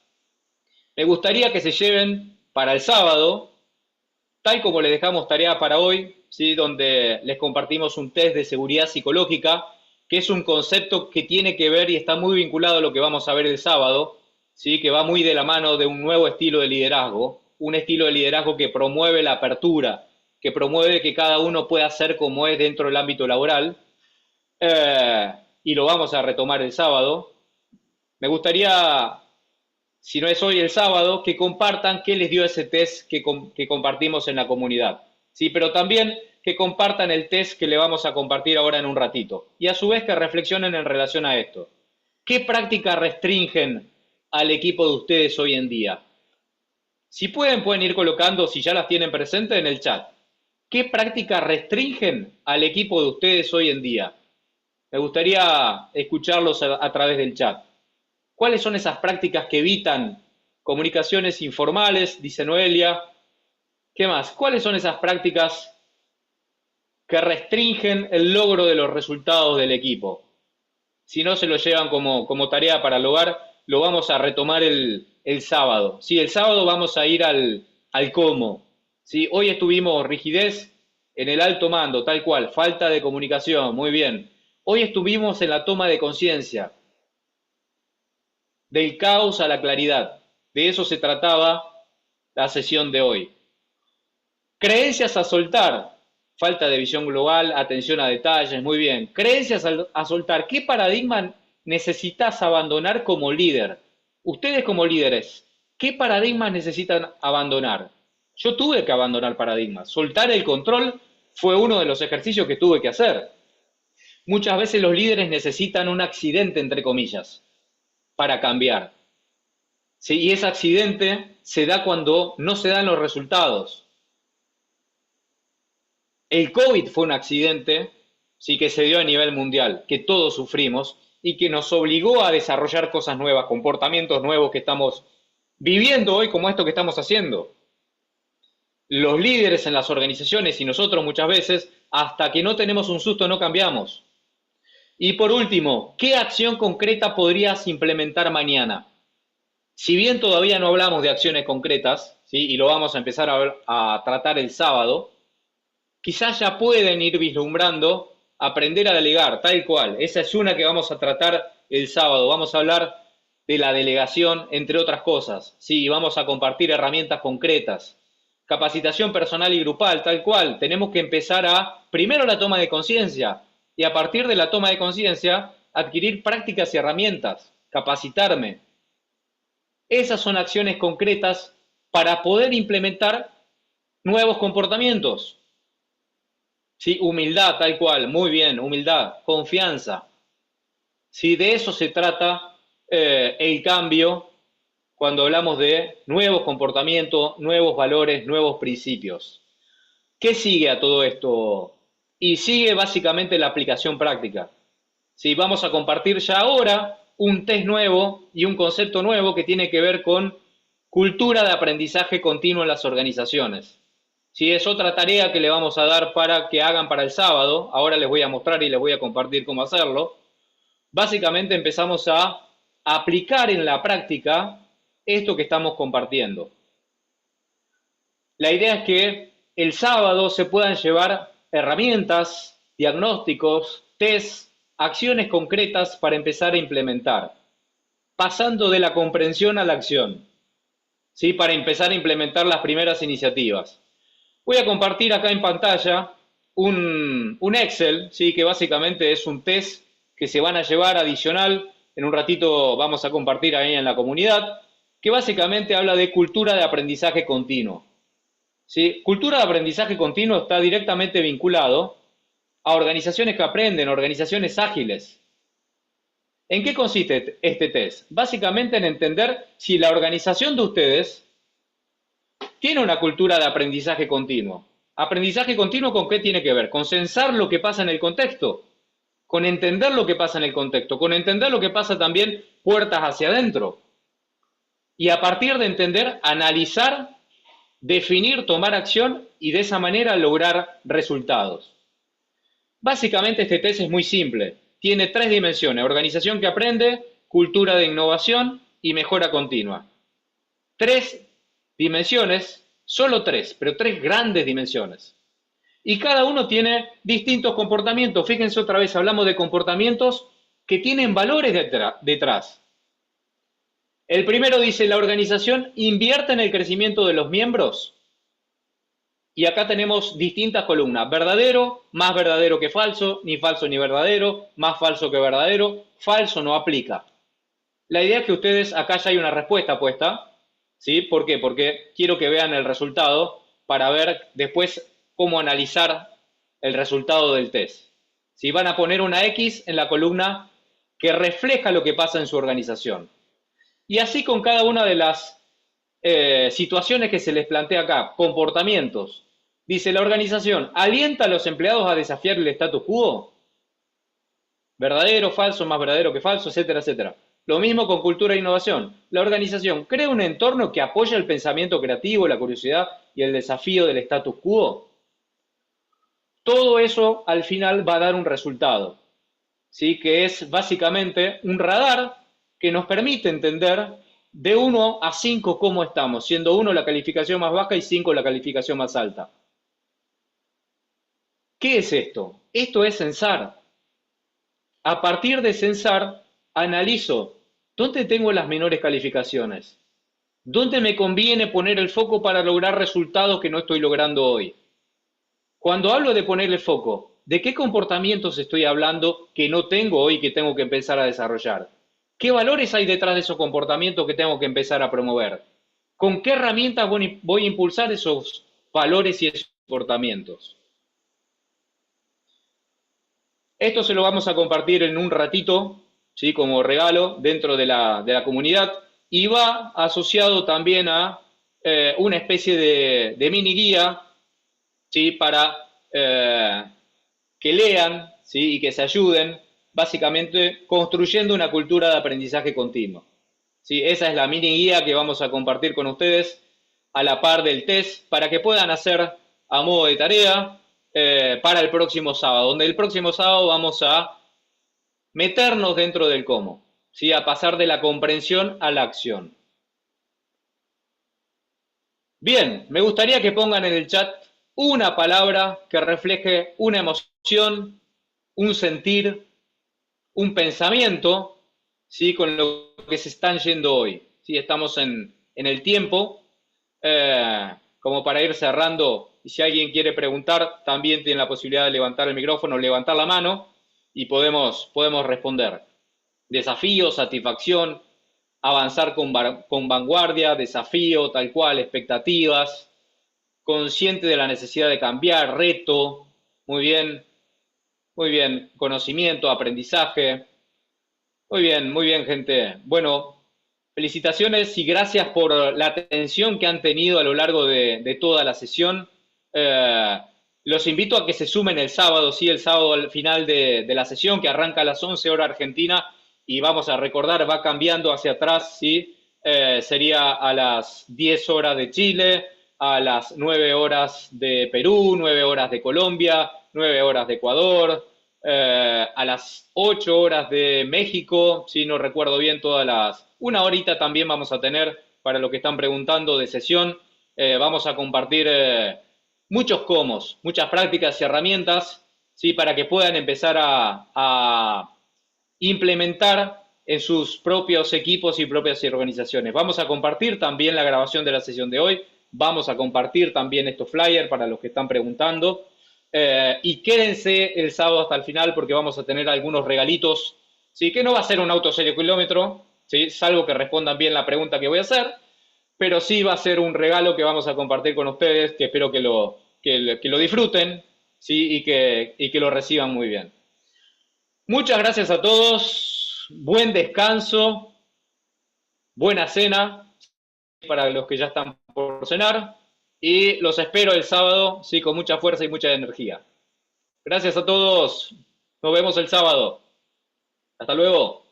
Me gustaría que se lleven para el sábado, tal como les dejamos tarea para hoy, ¿sí? Donde les compartimos un test de seguridad psicológica, que es un concepto que tiene que ver y está muy vinculado a lo que vamos a ver el sábado, ¿sí? Que va muy de la mano de un nuevo estilo de liderazgo, un estilo de liderazgo que promueve la apertura, que promueve que cada uno pueda ser como es dentro del ámbito laboral, y lo vamos a retomar el sábado. Me gustaría, si no es hoy el sábado, que compartan qué les dio ese test que compartimos en la comunidad, ¿sí? Pero también que compartan el test que le vamos a compartir ahora en un ratito. Y a su vez que reflexionen en relación a esto. ¿Qué prácticas restringen al equipo de ustedes hoy en día? Si pueden ir colocando, si ya las tienen presentes, en el chat. ¿Qué prácticas restringen al equipo de ustedes hoy en día? Me gustaría escucharlos a través del chat. ¿Cuáles son esas prácticas que evitan comunicaciones informales? Dice Noelia. ¿Qué más? ¿Cuáles son esas prácticas que restringen el logro de los resultados del equipo? Si no se lo llevan como tarea para el hogar, lo vamos a retomar el sábado. Sí, el sábado vamos a ir al cómo. ¿Sí? Hoy estuvimos rigidez, en el alto mando, tal cual, falta de comunicación, muy bien. Hoy estuvimos en la toma de conciencia, del caos a la claridad. De eso se trataba la sesión de hoy. Creencias a soltar, falta de visión global, atención a detalles, muy bien. Creencias a soltar, ¿qué paradigma necesitas abandonar como líder? Ustedes como líderes, ¿qué paradigmas necesitan abandonar? Yo tuve que abandonar paradigmas. Soltar el control fue uno de los ejercicios que tuve que hacer. Muchas veces los líderes necesitan un accidente, entre comillas, para cambiar. ¿Sí? Y ese accidente se da cuando no se dan los resultados. El COVID fue un accidente, sí, que se dio a nivel mundial, que todos sufrimos y que nos obligó a desarrollar cosas nuevas, comportamientos nuevos que estamos viviendo hoy, como esto que estamos haciendo. Los líderes en las organizaciones y nosotros muchas veces, hasta que no tenemos un susto, no cambiamos. Y por último, ¿qué acción concreta podrías implementar mañana? Si bien todavía no hablamos de acciones concretas, ¿sí? Y lo vamos a empezar a tratar el sábado, quizás ya pueden ir vislumbrando aprender a delegar, tal cual. Esa es una que vamos a tratar el sábado. Vamos a hablar de la delegación, entre otras cosas. Sí, vamos a compartir herramientas concretas. Capacitación personal y grupal, tal cual. Tenemos que empezar primero la toma de conciencia, y a partir de la toma de conciencia, adquirir prácticas y herramientas, capacitarme. Esas son acciones concretas para poder implementar nuevos comportamientos. ¿Sí? Humildad, tal cual, muy bien, humildad, confianza. ¿Sí? De eso se trata el cambio cuando hablamos de nuevos comportamientos, nuevos valores, nuevos principios. ¿Qué sigue a todo esto? Y sigue básicamente la aplicación práctica. ¿Sí? Vamos a compartir ya ahora un test nuevo y un concepto nuevo que tiene que ver con cultura de aprendizaje continuo en las organizaciones. ¿Sí? Es otra tarea que le vamos a dar para que hagan para el sábado. Ahora les voy a mostrar y les voy a compartir cómo hacerlo. Básicamente empezamos a aplicar en la práctica esto que estamos compartiendo. La idea es que el sábado se puedan llevar herramientas, diagnósticos, test, acciones concretas para empezar a implementar, pasando de la comprensión a la acción, ¿sí? Para empezar a implementar las primeras iniciativas. Voy a compartir acá en pantalla un Excel, ¿sí? Que básicamente es un test que se van a llevar adicional. En un ratito vamos a compartir ahí en la comunidad, que básicamente habla de cultura de aprendizaje continuo. ¿Sí? Cultura de aprendizaje continuo está directamente vinculado a organizaciones que aprenden, organizaciones ágiles. ¿En qué consiste este test? Básicamente en entender si la organización de ustedes tiene una cultura de aprendizaje continuo. ¿Aprendizaje continuo con qué tiene que ver? Con sensar lo que pasa en el contexto, con entender lo que pasa en el contexto, con entender lo que pasa también puertas hacia adentro. Y a partir de entender, analizar, definir, tomar acción y de esa manera lograr resultados. Básicamente este test es muy simple. Tiene 3 dimensiones: organización que aprende, cultura de innovación y mejora continua. 3 dimensiones, solo 3, pero 3 grandes dimensiones. Y cada uno tiene distintos comportamientos. Fíjense otra vez, hablamos de comportamientos que tienen valores detrás. El primero dice: la organización invierte en el crecimiento de los miembros. Y acá tenemos distintas columnas: verdadero, más verdadero que falso, ni falso ni verdadero, más falso que verdadero, falso no aplica. La idea es que ustedes, acá ya hay una respuesta puesta, ¿sí? ¿Por qué? Porque quiero que vean el resultado para ver después cómo analizar el resultado del test. ¿Sí? Van a poner una X en la columna que refleja lo que pasa en su organización. Y así con cada una de las situaciones que se les plantea acá, comportamientos. Dice: la organización alienta a los empleados a desafiar el status quo. Verdadero, falso, más verdadero que falso, etcétera, etcétera. Lo mismo con cultura e innovación. La organización crea un entorno que apoya el pensamiento creativo, la curiosidad y el desafío del status quo. Todo eso al final va a dar un resultado, ¿sí? Que es básicamente un radar que nos permite entender de 1 a 5 cómo estamos, siendo 1 la calificación más baja y 5 la calificación más alta. ¿Qué es esto? Esto es censar. A partir de censar, analizo dónde tengo las menores calificaciones, dónde me conviene poner el foco para lograr resultados que no estoy logrando hoy. Cuando hablo de poner el foco, ¿de qué comportamientos estoy hablando que no tengo hoy que tengo que empezar a desarrollar? ¿Qué valores hay detrás de esos comportamientos que tengo que empezar a promover? ¿Con qué herramientas voy a impulsar esos valores y esos comportamientos? Esto se lo vamos a compartir en un ratito, ¿sí? Como regalo dentro de la comunidad, y va asociado también a una especie de mini guía, ¿sí? Para que lean, ¿sí? Y que se ayuden, básicamente construyendo una cultura de aprendizaje continuo. ¿Sí? Esa es la mini guía que vamos a compartir con ustedes a la par del test para que puedan hacer a modo de tarea para el próximo sábado, donde el próximo sábado vamos a meternos dentro del cómo, ¿sí? A pasar de la comprensión a la acción. Bien, me gustaría que pongan en el chat una palabra que refleje una emoción, un sentir, un pensamiento, ¿sí? Con lo que se están yendo hoy. ¿Sí? Estamos en el tiempo, como para ir cerrando, y si alguien quiere preguntar, también tiene la posibilidad de levantar el micrófono, levantar la mano, y podemos responder. Desafío, satisfacción, avanzar con vanguardia, desafío, tal cual, expectativas, consciente de la necesidad de cambiar, reto, muy bien, conocimiento, aprendizaje, muy bien, gente. Bueno, felicitaciones y gracias por la atención que han tenido a lo largo de toda la sesión. Los invito a que se sumen el sábado, sí, el sábado al final de la sesión, que arranca a las 11 horas Argentina, y vamos a recordar, va cambiando hacia atrás, sí, sería a las 10 horas de Chile, a las 9 horas de Perú, 9 horas de Colombia, 9 horas de Ecuador, a las 8 horas de México, si no recuerdo bien, una horita también vamos a tener para lo que están preguntando de sesión. Vamos a compartir muchos comos, muchas prácticas y herramientas, ¿sí? Para que puedan empezar a implementar en sus propios equipos y propias organizaciones. Vamos a compartir también la grabación de la sesión de hoy, vamos a compartir también estos flyers para los que están preguntando, y quédense el sábado hasta el final porque vamos a tener algunos regalitos, ¿sí? Que no va a ser un auto 0 kilómetro, ¿sí? Salvo que respondan bien la pregunta que voy a hacer, pero sí va a ser un regalo que vamos a compartir con ustedes, que espero que lo disfruten, ¿sí? Y que lo reciban muy bien. Muchas gracias a todos, buen descanso, buena cena para los que ya están por cenar, y los espero el sábado, sí, con mucha fuerza y mucha energía. Gracias a todos, nos vemos el sábado. Hasta luego.